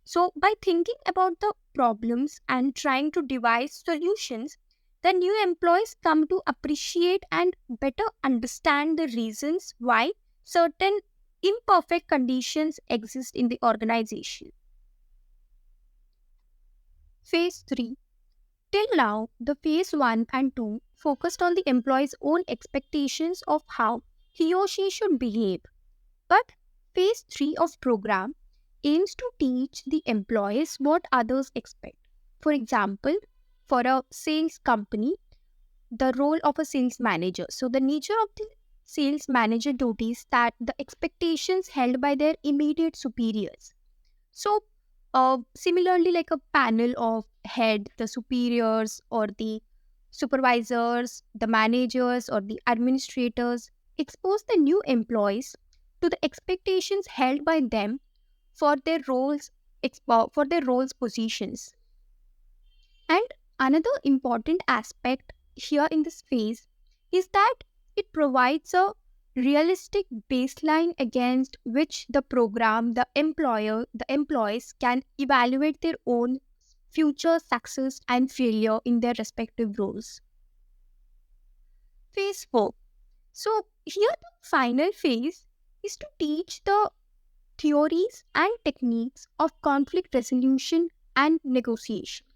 So, by thinking about the problems and trying to devise solutions, the new employees come to appreciate and better understand the reasons why certain imperfect conditions exist in the organization. Phase 3. Till now, the phase 1 and 2 focused on the employee's own expectations of how he or she should behave. But phase 3 of program aims to teach the employees what others expect. For example, for a sales company, the role of a sales manager. So the nature of the sales manager duties that the expectations held by their immediate superiors. So similarly, like a panel of head, the superiors or the supervisors, the managers or the administrators expose the new employees to the expectations held by them for their roles, for their roles positions. And another important aspect here in this phase is that it provides a realistic baseline against which the program, the employees can evaluate their own future success and failure in their respective roles. Phase 4. So, here the final phase is to teach the theories and techniques of conflict resolution and negotiation.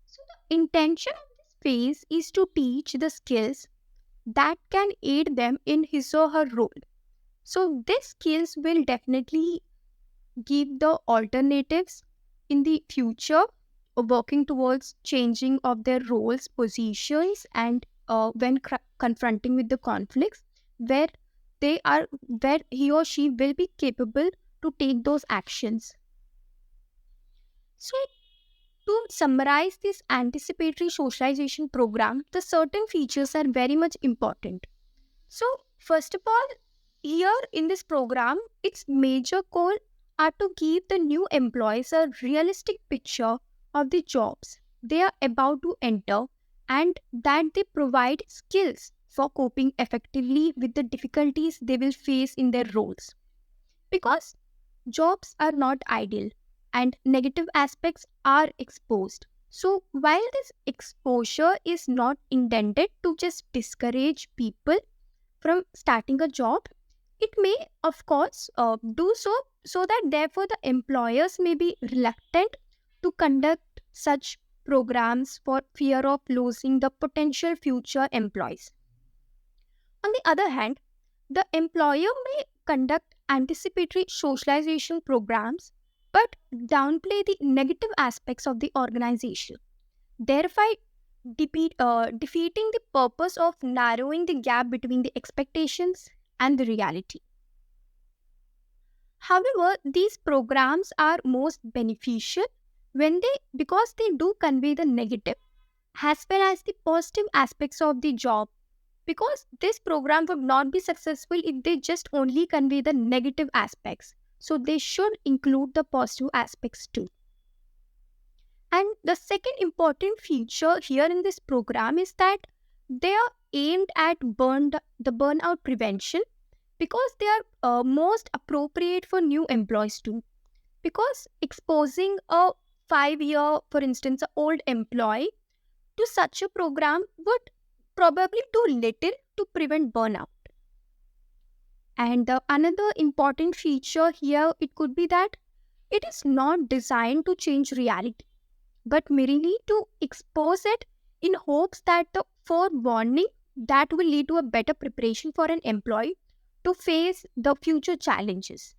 So, the intention of this phase is to teach the skills that can aid them in his or her role. So, these skills will definitely give the alternatives in the future of working towards changing of their roles, positions, and when confronting with the conflicts, where where he or she will be capable to take those actions. So, to summarize this anticipatory socialization program, the certain features are very much important. So, first of all, here in this program, its major goal are to give the new employees a realistic picture of the jobs they are about to enter, and that they provide skills for coping effectively with the difficulties they will face in their roles. Because jobs are not ideal and negative aspects are exposed. So, while this exposure is not intended to just discourage people from starting a job, it may, of course, do so, so that therefore the employers may be reluctant to conduct such programs for fear of losing the potential future employees. On the other hand, the employer may conduct anticipatory socialization programs but downplay the negative aspects of the organization, thereby defeating the purpose of narrowing the gap between the expectations and the reality. However, these programs are most beneficial when they because they do convey the negative as well as the positive aspects of the job, because this program would not be successful if they just only convey the negative aspects. So they should include the positive aspects too. And the second important feature here in this program is that they are aimed at the burnout prevention, because they are most appropriate for new employees too. Because exposing a 5 year, for instance, a old employee to such a program would probably do little to prevent burnout. And the another important feature here, it could be that it is not designed to change reality, but merely to expose it in hopes that the forewarning that will lead to a better preparation for an employee to face the future challenges.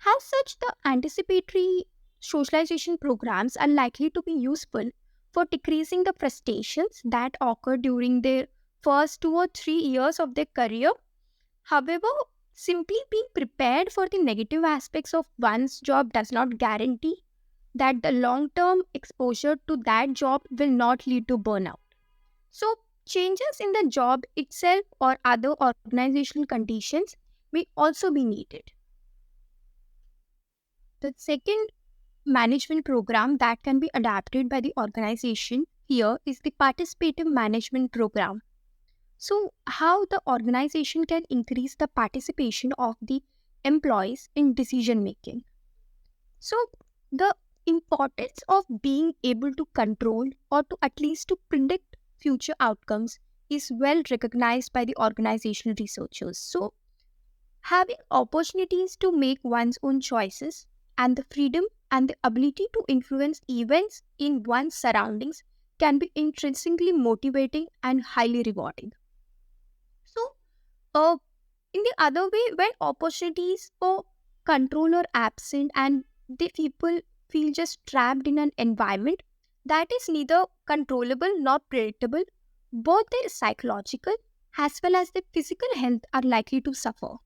As such, the anticipatory socialization programs are likely to be useful for decreasing the frustrations that occur during their first 2 or 3 years of their career. However, simply being prepared for the negative aspects of one's job does not guarantee that the long term exposure to that job will not lead to burnout. So, changes in the job itself or other organizational conditions may also be needed. The second management program that can be adapted by the organization here is the participative management program. So, how the organization can increase the participation of the employees in decision making. So, the importance of being able to control or to at least to predict future outcomes is well recognized by the organizational researchers. So, having opportunities to make one's own choices and the freedom and the ability to influence events in one's surroundings can be intrinsically motivating and highly rewarding. So, uh, in the other way, when opportunities for control are absent and the people feel just trapped in an environment that is neither controllable nor predictable, both their psychological as well as their physical health are likely to suffer.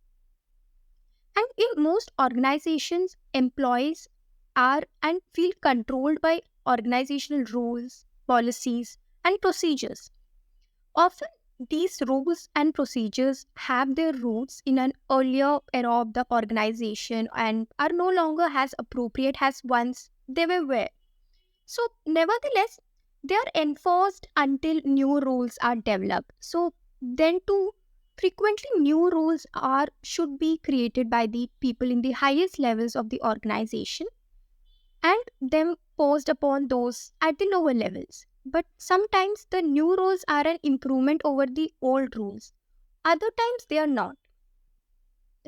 And in most organizations, employees are and feel controlled by organizational rules, policies, and procedures. Often, these rules and procedures have their roots in an earlier era of the organization and are no longer as appropriate as once they were. So, nevertheless, they are enforced until new rules are developed. So, then too, frequently new rules are should be created by the people in the highest levels of the organization and then posed upon those at the lower levels. But sometimes the new rules are an improvement over the old rules. Other times they are not.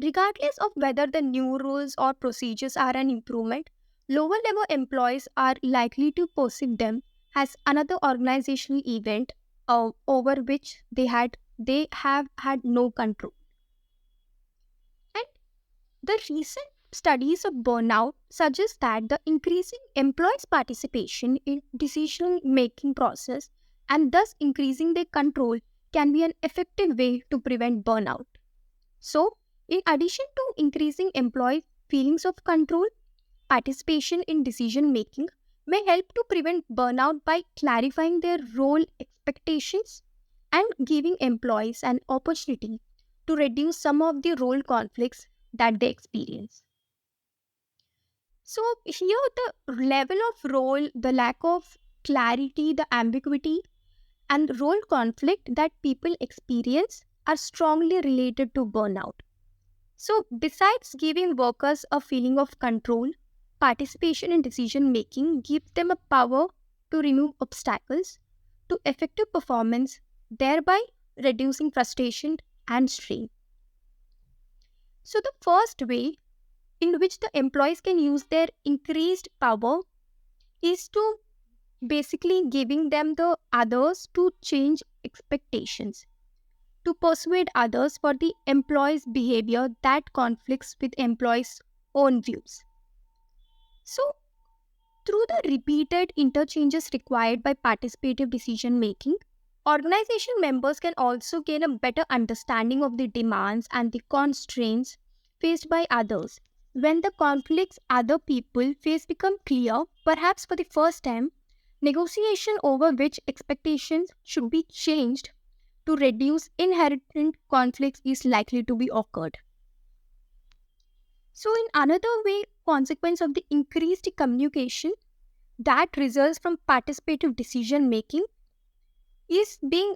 Regardless of whether the new rules or procedures are an improvement, lower level employees are likely to perceive them as another organizational event over which they have had no control. And the recent studies of burnout suggest that the increasing employees' participation in decision making process and thus increasing their control can be an effective way to prevent burnout. So, in addition to increasing employee feelings of control, participation in decision making may help to prevent burnout by clarifying their role expectations and giving employees an opportunity to reduce some of the role conflicts that they experience. So, here the level of role, the lack of clarity, the ambiguity, and role conflict that people experience are strongly related to burnout. So, besides giving workers a feeling of control, participation in decision making gives them a power to remove obstacles to effective performance, thereby reducing frustration and strain. So, the first way in which the employees can use their increased power is to basically giving them the others to change expectations, to persuade others for the employee's behavior that conflicts with employees' own views. So, through the repeated interchanges required by participative decision making, organization members can also gain a better understanding of the demands and the constraints faced by others. When the conflicts other people face become clear, perhaps for the first time, negotiation over which expectations should be changed to reduce inherent conflicts is likely to be occurred. So, in another way, consequence of the increased communication that results from participative decision making is being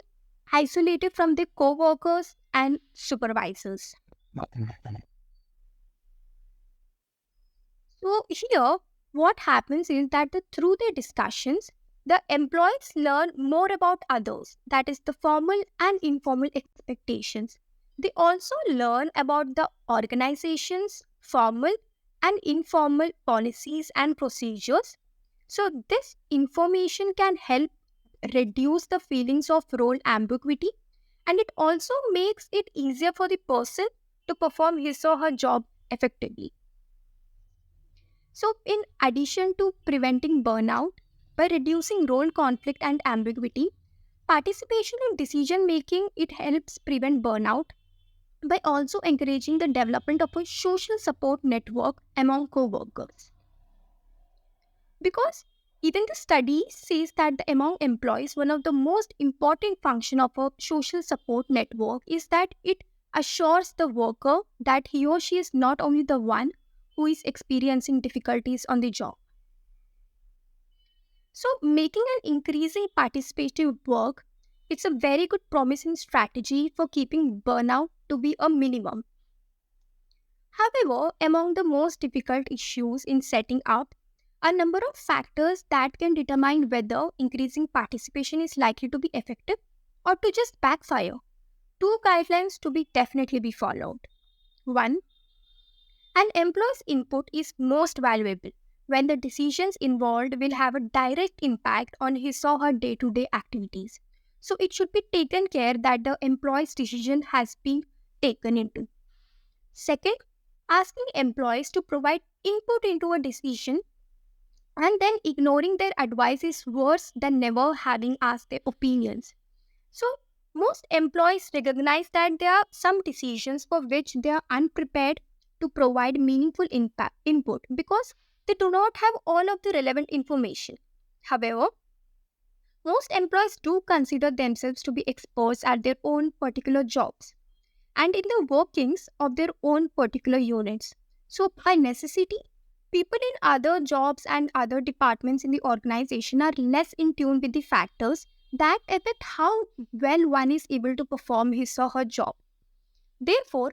isolated from their co-workers and supervisors. So here, what happens is that through their discussions, the employees learn more about others, that is, the formal and informal expectations. They also learn about the organization's formal and informal policies and procedures. So, this information can help reduce the feelings of role ambiguity, and it also makes it easier for the person to perform his or her job effectively. So, in addition to preventing burnout, by reducing role conflict and ambiguity, participation in decision making it helps prevent burnout by also encouraging the development of a social support network among co-workers. Because even the study says that among employees, one of the most important function of a social support network is that it assures the worker that he or she is not only the one who is experiencing difficulties on the job. So, making an increasing participative work, it's a very good promising strategy for keeping burnout to be a minimum. However, among the most difficult issues in setting up a number of factors that can determine whether increasing participation is likely to be effective or to just backfire. Two guidelines to be definitely be followed. One, an employee's input is most valuable when the decisions involved will have a direct impact on his or her day-to-day activities. So it should be taken care that the employee's decision has been taken into. Second, asking employees to provide input into a decision and then ignoring their advice is worse than never having asked their opinions. So, most employees recognize that there are some decisions for which they are unprepared to provide meaningful input because they do not have all of the relevant information. However, most employees do consider themselves to be experts at their own particular jobs and in the workings of their own particular units. So, by necessity, people in other jobs and other departments in the organization are less in tune with the factors that affect how well one is able to perform his or her job. Therefore,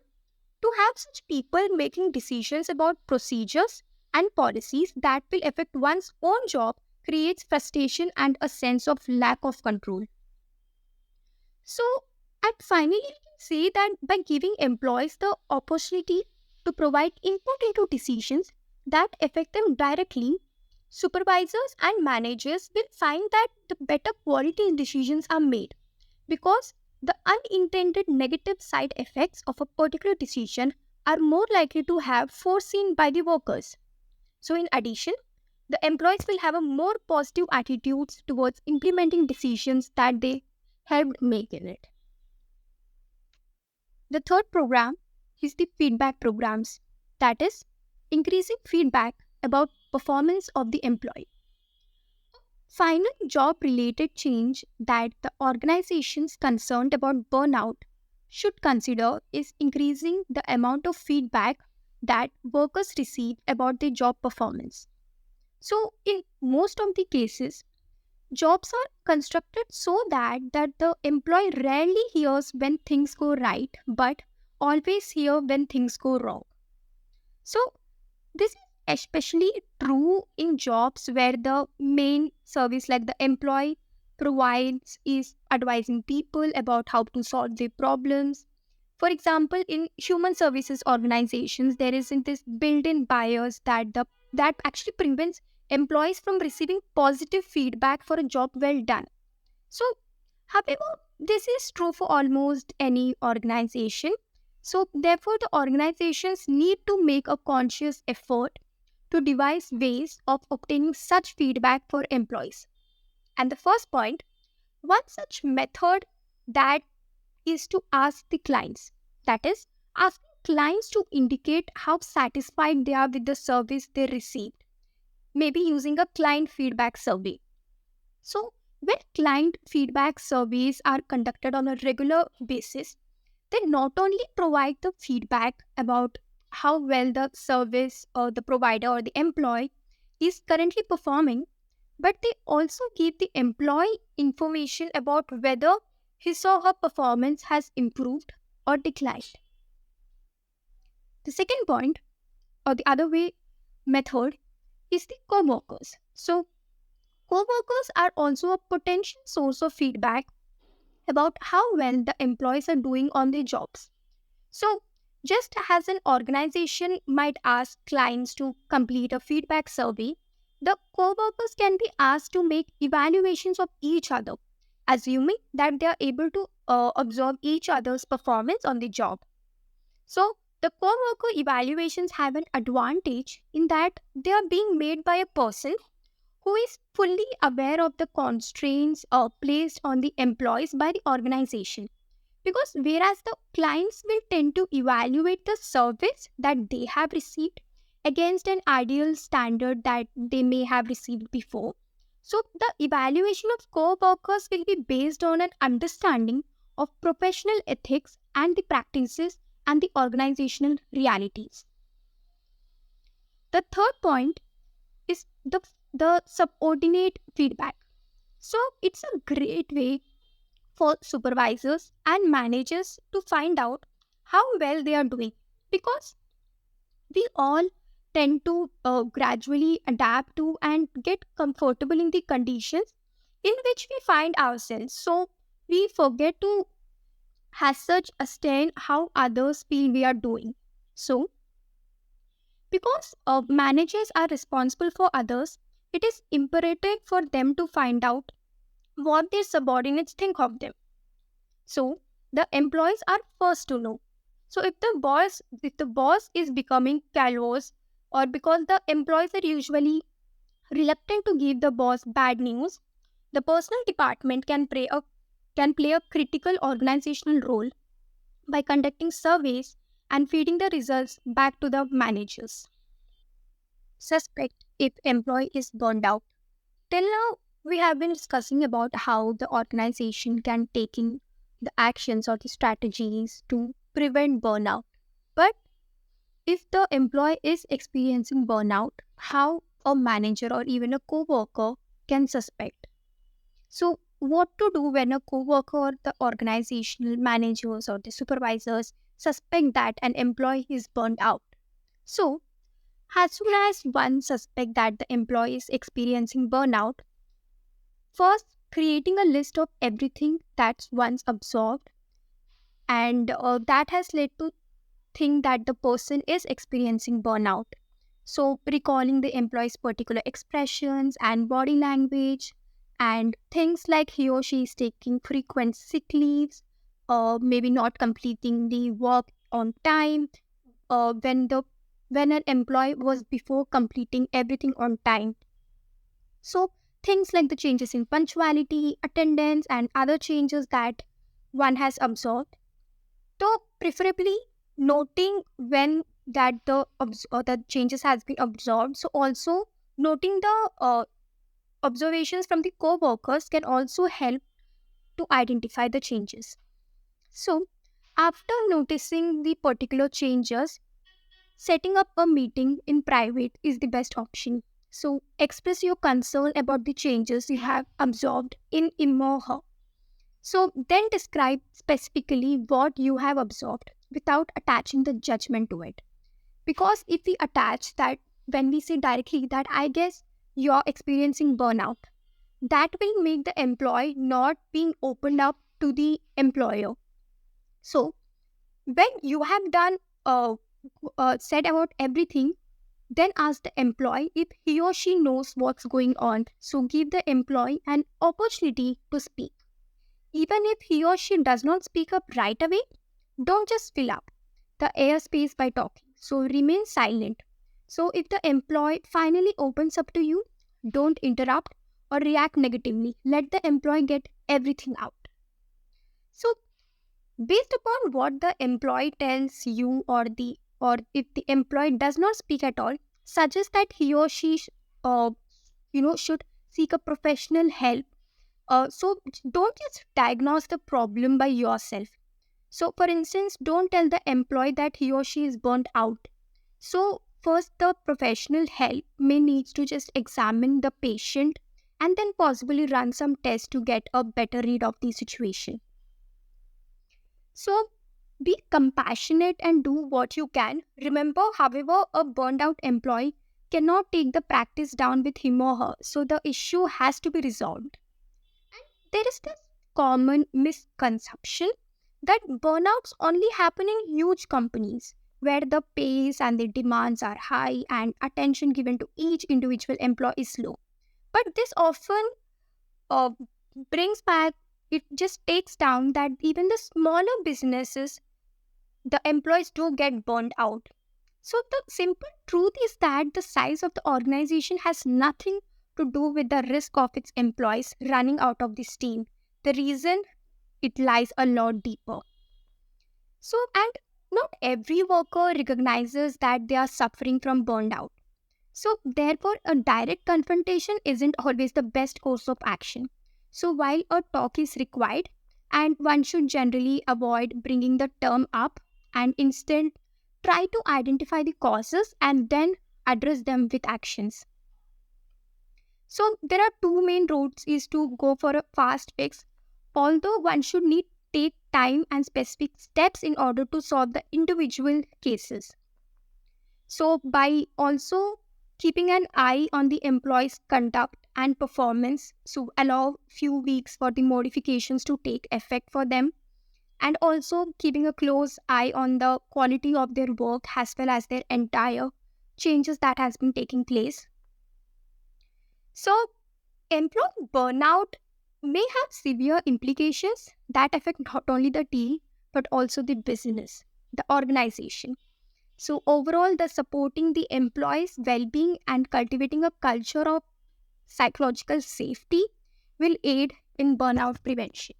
to have such people making decisions about procedures and policies that will affect one's own job creates frustration and a sense of lack of control. So, and finally, we can say that by giving employees the opportunity to provide input into decisions that affect them directly, supervisors and managers will find that the better quality decisions are made because the unintended negative side effects of a particular decision are more likely to have foreseen by the workers. So, in addition, the employees will have a more positive attitudes towards implementing decisions that they helped make in it. The third program is the feedback programs, that is, increasing feedback about performance of the employee. Final job related change that the organizations concerned about burnout should consider is increasing the amount of feedback that workers receive about their job performance. So, in most of the cases, jobs are constructed so that the employee rarely hears when things go right, but always hear when things go wrong. So, this is especially true in jobs where the main service, like the employee provides, is advising people about how to solve their problems. For example, in human services organizations, there isn't this built-in bias that actually prevents employees from receiving positive feedback for a job well done. So, however, this is true for almost any organization. So, therefore, the organizations need to make a conscious effort to devise ways of obtaining such feedback for employees. And the first point, one such method that is to ask the clients. That is, asking clients to indicate how satisfied they are with the service they received, maybe using a client feedback survey. So, when client feedback surveys are conducted on a regular basis, they not only provide the feedback about how well the service or the provider or the employee is currently performing, but they also give the employee information about whether his or her performance has improved or declined. The second point, or the other way method, is the co-workers. So, co-workers are also a potential source of feedback about how well the employees are doing on their jobs. So, just as an organization might ask clients to complete a feedback survey, the co-workers can be asked to make evaluations of each other, assuming that they are able to observe each other's performance on the job. So, the co-worker evaluations have an advantage in that they are being made by a person who is fully aware of the constraints placed on the employees by the organization. Because whereas the clients will tend to evaluate the service that they have received against an ideal standard that they may have received before. So the evaluation of co-workers will be based on an understanding of professional ethics and the practices and the organizational realities. The third point is the subordinate feedback. So it's a great way for supervisors and managers to find out how well they are doing, because we all tend to gradually adapt to and get comfortable in the conditions in which we find ourselves. So we forget to as such understand how others feel we are doing. So because managers are responsible for others, it is imperative for them to find out what their subordinates think of them. So the employees are first to know. So if the boss is becoming callous, or because the employees are usually reluctant to give the boss bad news, the personal department can play a critical organizational role by conducting surveys and feeding the results back to the managers. Suspect if employee is burned out. Till now, we have been discussing about how the organization can take in the actions or the strategies to prevent burnout. But if the employee is experiencing burnout, how a manager or even a co-worker can suspect. So, what to do when a co-worker or the organizational managers or the supervisors suspect that an employee is burned out? So, as soon as one suspect that the employee is experiencing burnout, first, creating a list of everything that's once absorbed and that has led to think that the person is experiencing burnout. So, recalling the employee's particular expressions and body language, and things like he or she is taking frequent sick leaves, or maybe not completing the work on time, when an employee was before completing everything on time. So things like the changes in punctuality, attendance, and other changes that one has observed. So preferably noting when that the changes has been observed. So also noting the observations from the co-workers can also help to identify the changes. So after noticing the particular changes, setting up a meeting in private is the best option. So express your concern about the changes you have observed in him or her. So then describe specifically what you have observed without attaching the judgment to it. Because if we attach that, when we say directly that I guess you're experiencing burnout, that will make the employee not being opened up to the employer. So when you have done said about everything, then ask the employee if he or she knows what's going on. So give the employee an opportunity to speak. Even if he or she does not speak up right away, don't just fill up the airspace by talking. So remain silent. So if the employee finally opens up to you, don't interrupt or react negatively. Let the employee get everything out. So based upon what the employee tells you, or if the employee does not speak at all, suggest that he or she uh, should seek a professional help. So don't just diagnose the problem by yourself. So for instance, don't tell the employee that he or she is burnt out. So first the professional help may needs to just examine the patient and then possibly run some tests to get a better read of the situation. So be compassionate and do what you can. Remember, however, a burned out employee cannot take the practice down with him or her. So the issue has to be resolved. There is this common misconception that burnouts only happen in huge companies where the pace and the demands are high and attention given to each individual employee is low. But this often uh, brings back, it just takes down that even the smaller businesses, the employees do get burned out. So the simple truth is that the size of the organization has nothing to do with the risk of its employees running out of the steam. The reason, it lies a lot deeper. So, and not every worker recognizes that they are suffering from burned out. So, therefore, a direct confrontation isn't always the best course of action. So, while a talk is required, and one should generally avoid bringing the term up and instead try to identify the causes and then address them with actions. So, there are two main routes is to go for a fast fix, although one should need take time and specific steps in order to solve the individual cases. So, by also keeping an eye on the employee's conduct and performance, so allow few weeks for the modifications to take effect for them, and also keeping a close eye on the quality of their work as well as their entire changes that has been taking place. So, employee burnout may have severe implications that affect not only the team but also the business, the organization. So overall, the supporting the employees' well-being and cultivating a culture of psychological safety will aid in burnout prevention.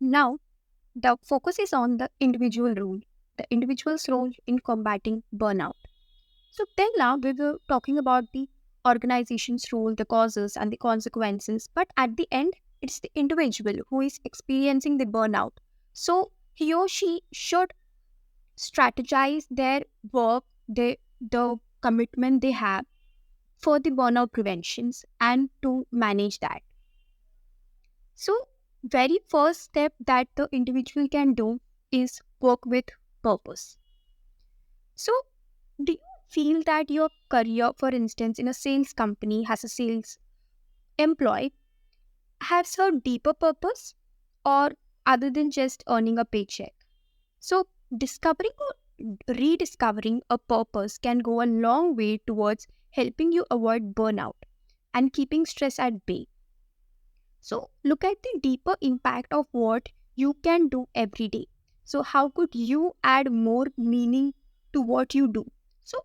Now, the focus is on the individual role, the individual's role in combating burnout. So till now, we were talking about the organization's role, the causes and the consequences, but at the end, it's the individual who is experiencing the burnout. So he or she should strategize their work, the commitment they have for the burnout preventions and to manage that. So, very first step that the individual can do is work with purpose. So, do you feel that your career, for instance, in a sales company as a sales employee, has a deeper purpose or other than just earning a paycheck? So, discovering or rediscovering a purpose can go a long way towards helping you avoid burnout and keeping stress at bay. So, look at the deeper impact of what you can do every day. So, how could you add more meaning to what you do? So,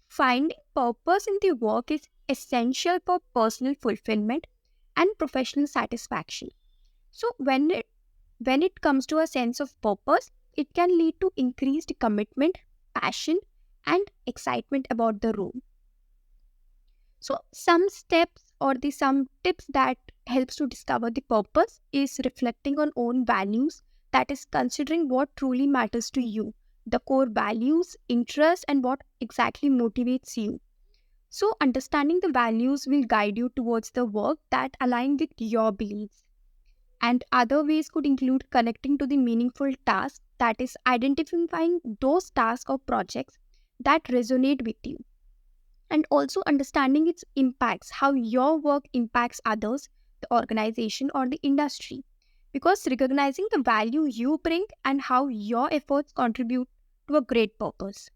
finding purpose in the work is essential for personal fulfillment and professional satisfaction. So when it comes to a sense of purpose, it can lead to increased commitment, passion, and excitement about the role. So some steps or the some tips that helps to discover the purpose is reflecting on own values, that is considering what truly matters to you, the core values, interests, and what exactly motivates you. So understanding the values will guide you towards the work that align with your beliefs. And other ways could include connecting to the meaningful task, that is identifying those tasks or projects that resonate with you, and also understanding its impacts, how your work impacts others, the organization, or the industry. Because recognizing the value you bring and how your efforts contribute to a great purpose.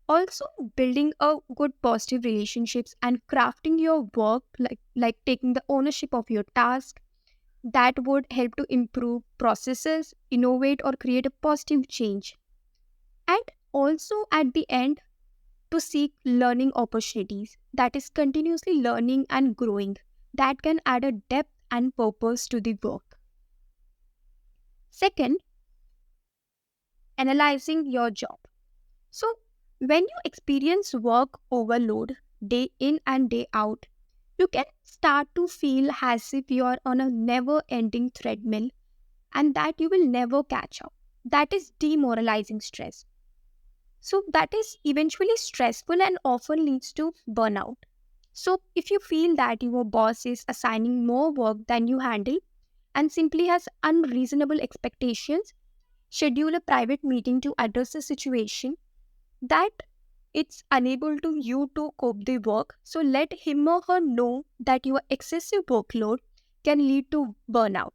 Also, building a good positive relationships and crafting your work, like taking the ownership of your task, that would help to improve processes, innovate, or create a positive change. And also at the end, to seek learning opportunities, that is continuously learning and growing, that can add a depth and purpose to the work. Second, analyzing your job. So when you experience work overload day in and day out, you can start to feel as if you are on a never ending treadmill and that you will never catch up. That is demoralizing stress. So that is eventually stressful and often leads to burnout. So if you feel that your boss is assigning more work than you handle and simply has unreasonable expectations, schedule a private meeting to address the situation, that it's unable to you to cope the work. So let him or her know that your excessive workload can lead to burnout.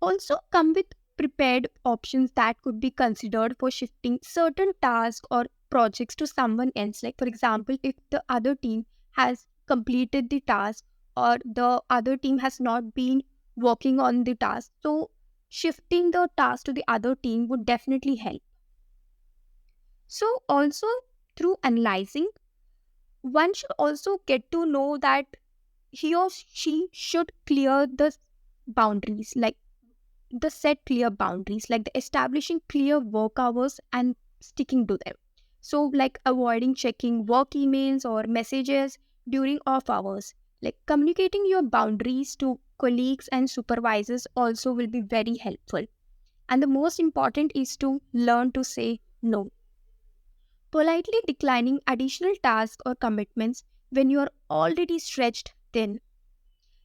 Also come with prepared options that could be considered for shifting certain tasks or projects to someone else. Like for example, if the other team has completed the task or the other team has not been working on the task, so shifting the task to the other team would definitely help. So also through analyzing, one should also get to know that he or she should clear the boundaries, like the set clear boundaries, like the establishing clear work hours and sticking to them. So like avoiding checking work emails or messages during off hours, like communicating your boundaries to colleagues and supervisors also will be very helpful. And the most important is to learn to say no, politely declining additional tasks or commitments when you are already stretched thin.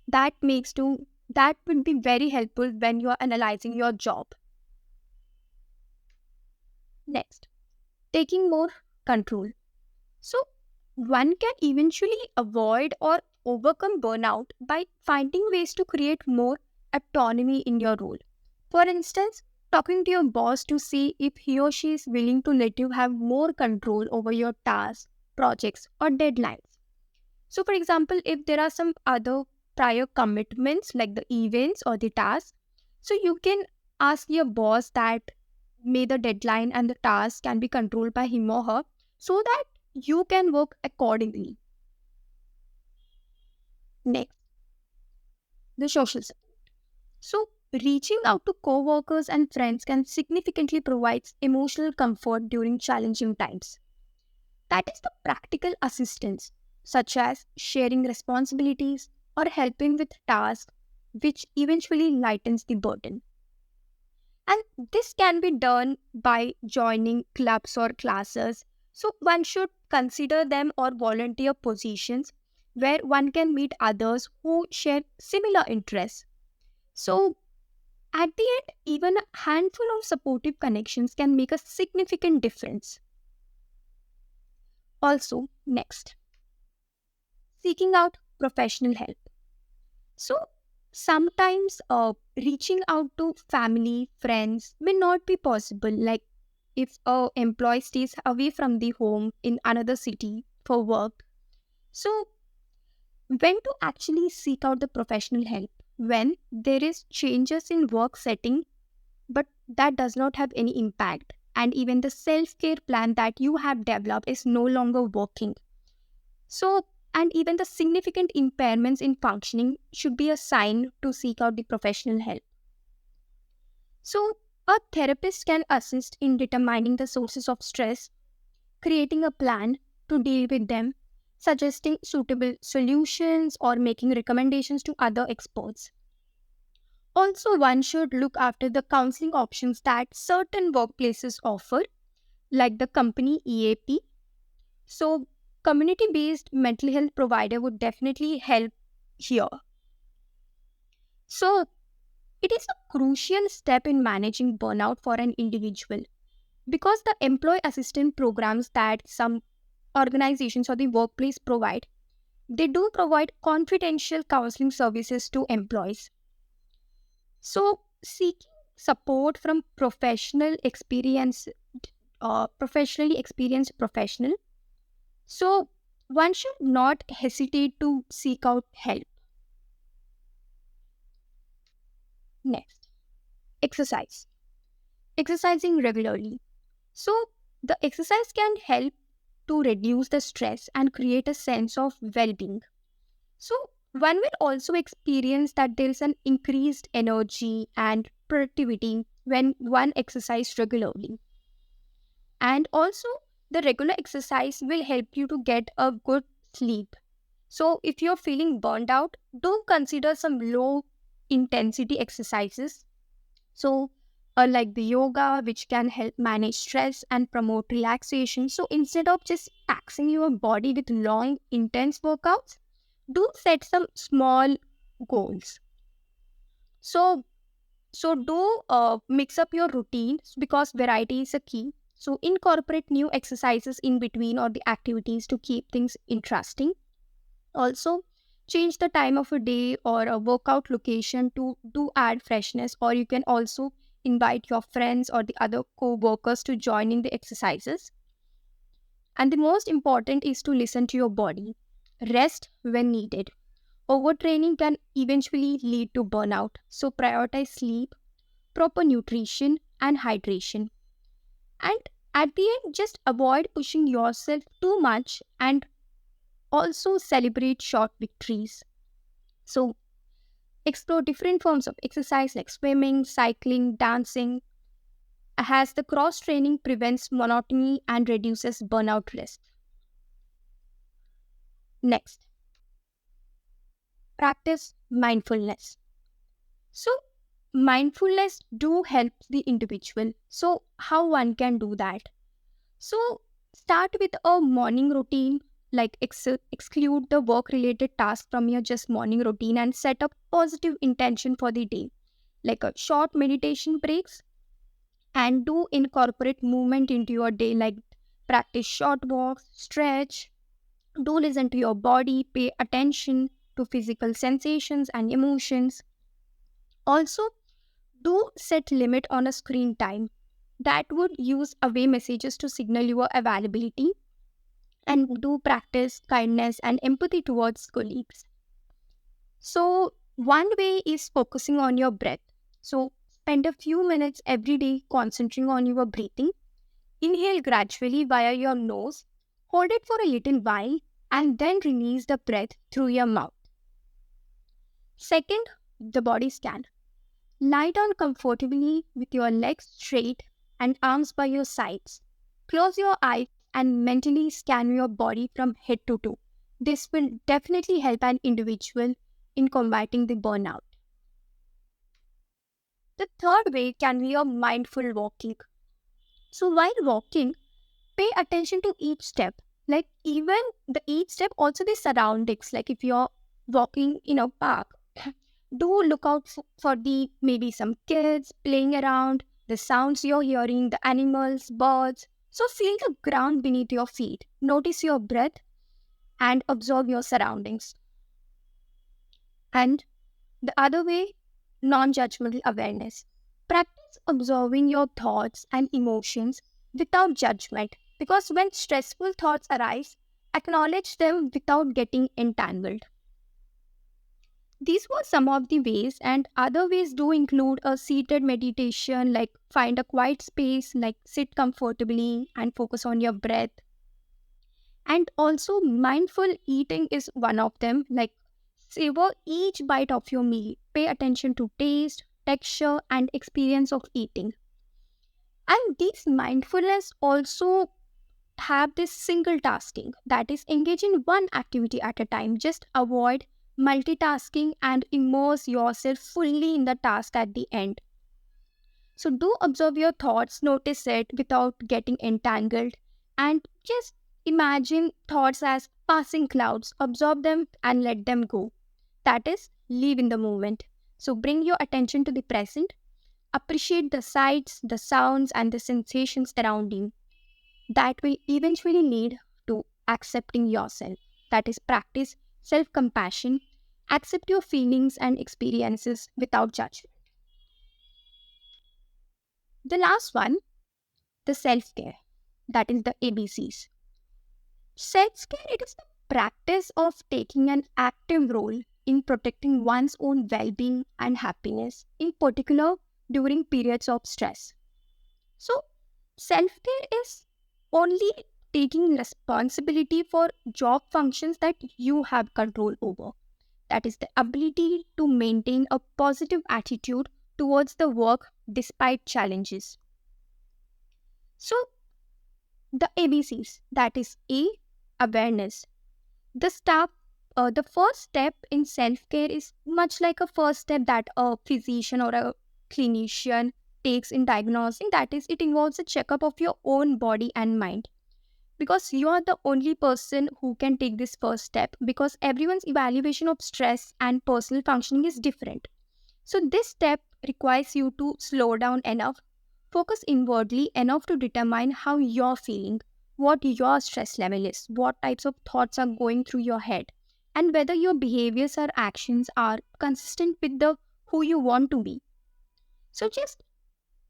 That would be very helpful when you are analyzing your job. Next, taking more control. So one can eventually avoid or overcome burnout by finding ways to create more autonomy in your role. For instance, talking to your boss to see if he or she is willing to let you have more control over your tasks, projects, or deadlines. So, for example, if there are some other prior commitments like the events or the tasks, so you can ask your boss that may the deadline and the task can be controlled by him or her so that you can work accordingly. Next, the social support. So, reaching out to co-workers and friends can significantly provide emotional comfort during challenging times. That is the practical assistance, such as sharing responsibilities or helping with tasks, which eventually lightens the burden. And this can be done by joining clubs or classes. So one should consider them or volunteer positions where one can meet others who share similar interests. So at the end, even a handful of supportive connections can make a significant difference. Also, next, seeking out professional help. So sometimes reaching out to family, friends may not be possible. Like if a employee stays away from the home in another city for work. So when to actually seek out the professional help? When there is changes in work setting, but that does not have any impact. and even the self-care plan that you have developed is no longer working. So, and even the significant impairments in functioning should be a sign to seek out the professional help. So, a therapist can assist in determining the sources of stress, creating a plan to deal with them, suggesting suitable solutions, or making recommendations to other experts. Also, one should look after the counseling options that certain workplaces offer, like the company EAP. So, community based mental health provider would definitely help here. So, it is a crucial step in managing burnout for an individual because the employee assistance programs that some organizations or the workplace provide, they do provide confidential counseling services to employees. So, seeking support from professionally experienced professional. So, one should not hesitate to seek out help. Next, exercise. Exercising regularly. So, the exercise can help to reduce the stress and create a sense of well being. So, one will also experience that there is an increased energy and productivity when one exercises regularly. And also, the regular exercise will help you to get a good sleep. So, if you're feeling burned out, do consider some low intensity exercises. So, like the yoga, which can help manage stress and promote relaxation. So, instead of just taxing your body with long, intense workouts, do set some small goals. So, so do mix up your routines because variety is a key. So, incorporate new exercises in between or the activities to keep things interesting. Also, change the time of a day or a workout location to do add freshness, or you can also invite your friends or the other co-workers to join in the exercises. And the most important is to listen to your body. Rest when needed. Overtraining can eventually lead to burnout. So prioritize sleep, proper nutrition and hydration. And at the end, just avoid pushing yourself too much and also celebrate short victories. So explore different forms of exercise like swimming, cycling, dancing, as the cross training prevents monotony and reduces burnout risk. Next, practice mindfulness. So, mindfulness do help the individual. So, how one can do that? So, start with a morning routine, like exclude the work related task from your just morning routine and set up positive intention for the day, like a short meditation breaks, and do incorporate movement into your day, like practice short walks, stretch, do listen to your body, pay attention to physical sensations and emotions. Also, do set limit on a screen time. That would use away messages to signal your availability, and do practice kindness and empathy towards colleagues. So, one way is focusing on your breath. So, spend a few minutes every day concentrating on your breathing. Inhale gradually via your nose, hold it for a little while, and then release the breath through your mouth. Second, the body scan. Lie down comfortably with your legs straight and arms by your sides. Close your eyes and mentally scan your body from head to toe. This will definitely help an individual in combating the burnout. The third way can be a mindful walking. So while walking, pay attention to each step. Like even the each step, also the surroundings. Like if you're walking in a park, do look out for the maybe some kids playing around, the sounds you're hearing, the animals, birds. So feel the ground beneath your feet. Notice your breath and observe your surroundings. And the other way, non-judgmental awareness. Practice observing your thoughts and emotions without judgment, because when stressful thoughts arise, acknowledge them without getting entangled. These were some of the ways, and other ways do include a seated meditation, like find a quiet space, like sit comfortably and focus on your breath. And also, mindful eating is one of them, like savor each bite of your meal, pay attention to taste, texture, and experience of eating. And these mindfulness also have this single tasking, that is, engage in one activity at a time. Just avoid multitasking and immerse yourself fully in the task at the end. So do observe your thoughts, notice it without getting entangled, and just imagine thoughts as passing clouds. Absorb them and let them go. That is, live in the moment. So bring your attention to the present. Appreciate the sights, the sounds, and the sensations around you. That will eventually lead to accepting yourself. That is, practice self compassion. Accept your feelings and experiences without judgment. The last one, the self care. That is the ABCs. Self care, it is the practice of taking an active role in protecting one's own well being and happiness, in particular during periods of stress. So, self care is only taking responsibility for job functions that you have control over. That is the ability to maintain a positive attitude towards the work despite challenges. So, the ABCs, that is A, awareness. The step, the first step in self-care is much like a first step that a physician or a clinician takes in diagnosing. That is, it involves a checkup of your own body and mind, because you are the only person who can take this first step, because everyone's evaluation of stress and personal functioning is different. So this step requires you to slow down enough, focus inwardly enough to determine how you're feeling, what your stress level is, what types of thoughts are going through your head, and whether your behaviors or actions are consistent with the who you want to be. So just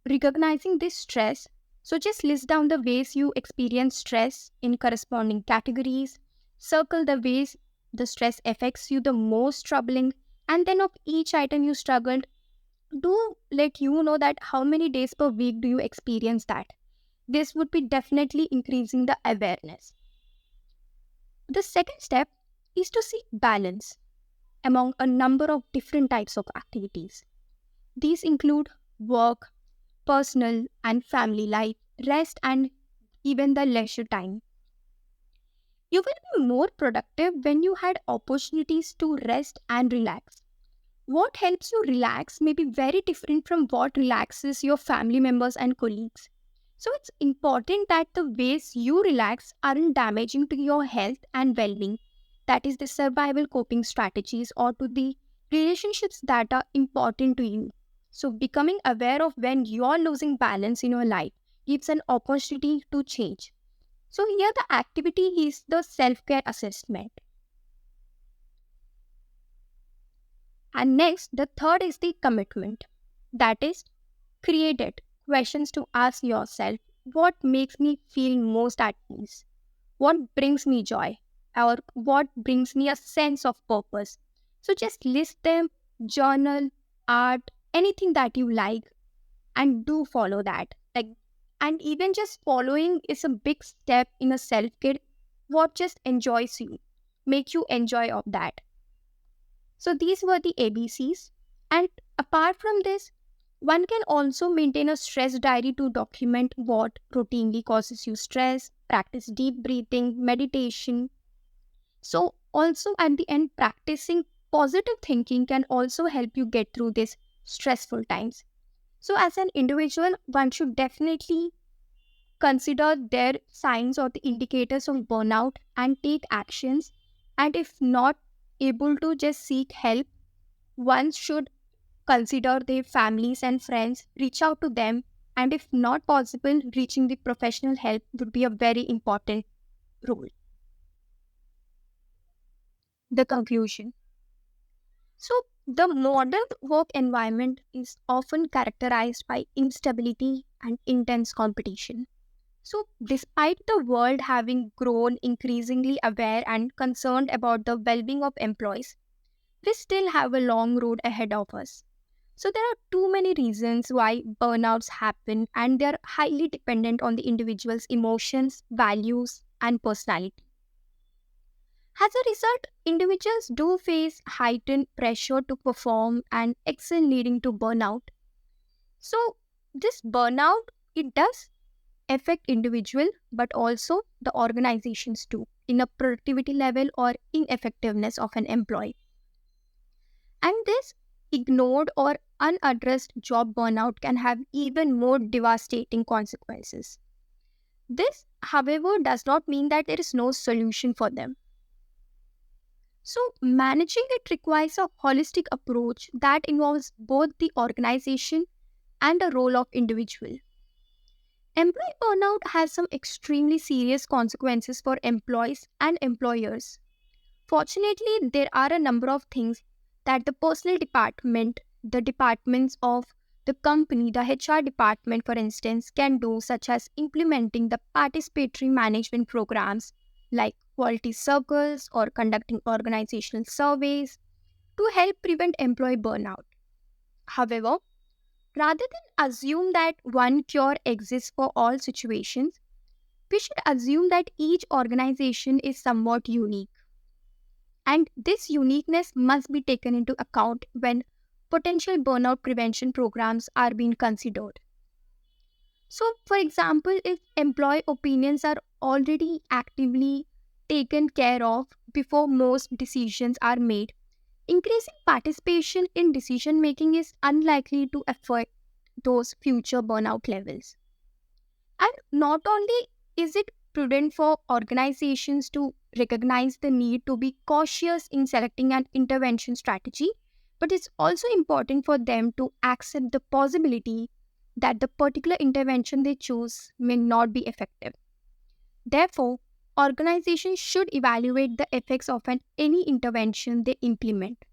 recognizing this stress, so just list down the ways you experience stress in corresponding categories, circle the ways the stress affects you the most troubling, and then of each item you struggled, do let you know that how many days per week do you experience that. This would be definitely increasing the awareness. The second step is to seek balance among a number of different types of activities. These include work, personal and family life, rest, and even the leisure time. You will be more productive when you had opportunities to rest and relax. What helps you relax may be very different from what relaxes your family members and colleagues. So it's important that the ways you relax aren't damaging to your health and well-being. That is the survival coping strategies or to the relationships that are important to you. So becoming aware of when you're losing balance in your life gives an opportunity to change. So here the activity is the self-care assessment. And next, the third is the commitment. That is, create it. Questions to ask yourself: what makes me feel most at peace? What brings me joy? Or what brings me a sense of purpose? So just list them, journal, art, anything that you like, and do follow that. Like, and even just following is a big step in a self-care. What just enjoys you, make you enjoy of that. So these were the ABCs. And apart from this, one can also maintain a stress diary to document what routinely causes you stress, practice deep breathing, meditation. So also at the end, practicing positive thinking can also help you get through these stressful times. So as an individual, one should definitely consider their signs or the indicators of burnout and take actions. And if not able to, just seek help. One should consider their families and friends, reach out to them, and if not possible, reaching the professional help would be a very important role. The conclusion. So, the modern work environment is often characterized by instability and intense competition. So, despite the world having grown increasingly aware and concerned about the well being of employees, we still have a long road ahead of us. So, there are too many reasons why burnouts happen, and they are highly dependent on the individual's emotions, values, and personality. As a result, individuals do face heightened pressure to perform and excel, leading to burnout. So, this burnout, it does affect individual but also the organizations too in a productivity level or ineffectiveness of an employee. And this ignored or unaddressed job burnout can have even more devastating consequences. This, however, does not mean that there is no solution for them. So, managing it requires a holistic approach that involves both the organization and the role of individual. Employee burnout has some extremely serious consequences for employees and employers. Fortunately, there are a number of things that the personal department, the departments of the company, the HR department, for instance, can do, such as implementing the participatory management programs like quality circles or conducting organizational surveys to help prevent employee burnout. However, rather than assume that one cure exists for all situations, we should assume that each organization is somewhat unique. And this uniqueness must be taken into account when potential burnout prevention programs are being considered. So, for example, if employee opinions are already actively taken care of before most decisions are made, increasing participation in decision making is unlikely to affect those future burnout levels. And not only is it prudent for organizations to recognize the need to be cautious in selecting an intervention strategy, but it's also important for them to accept the possibility that the particular intervention they choose may not be effective. Therefore, organizations should evaluate the effects of any intervention they implement.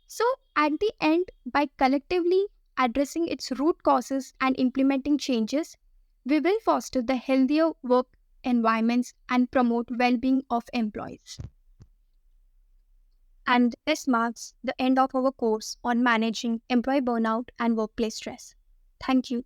So, at the end, by collectively addressing its root causes and implementing changes, we will foster the healthier work environments and promote well being of employees. And this marks the end of our course on managing employee burnout and workplace stress. Thank you.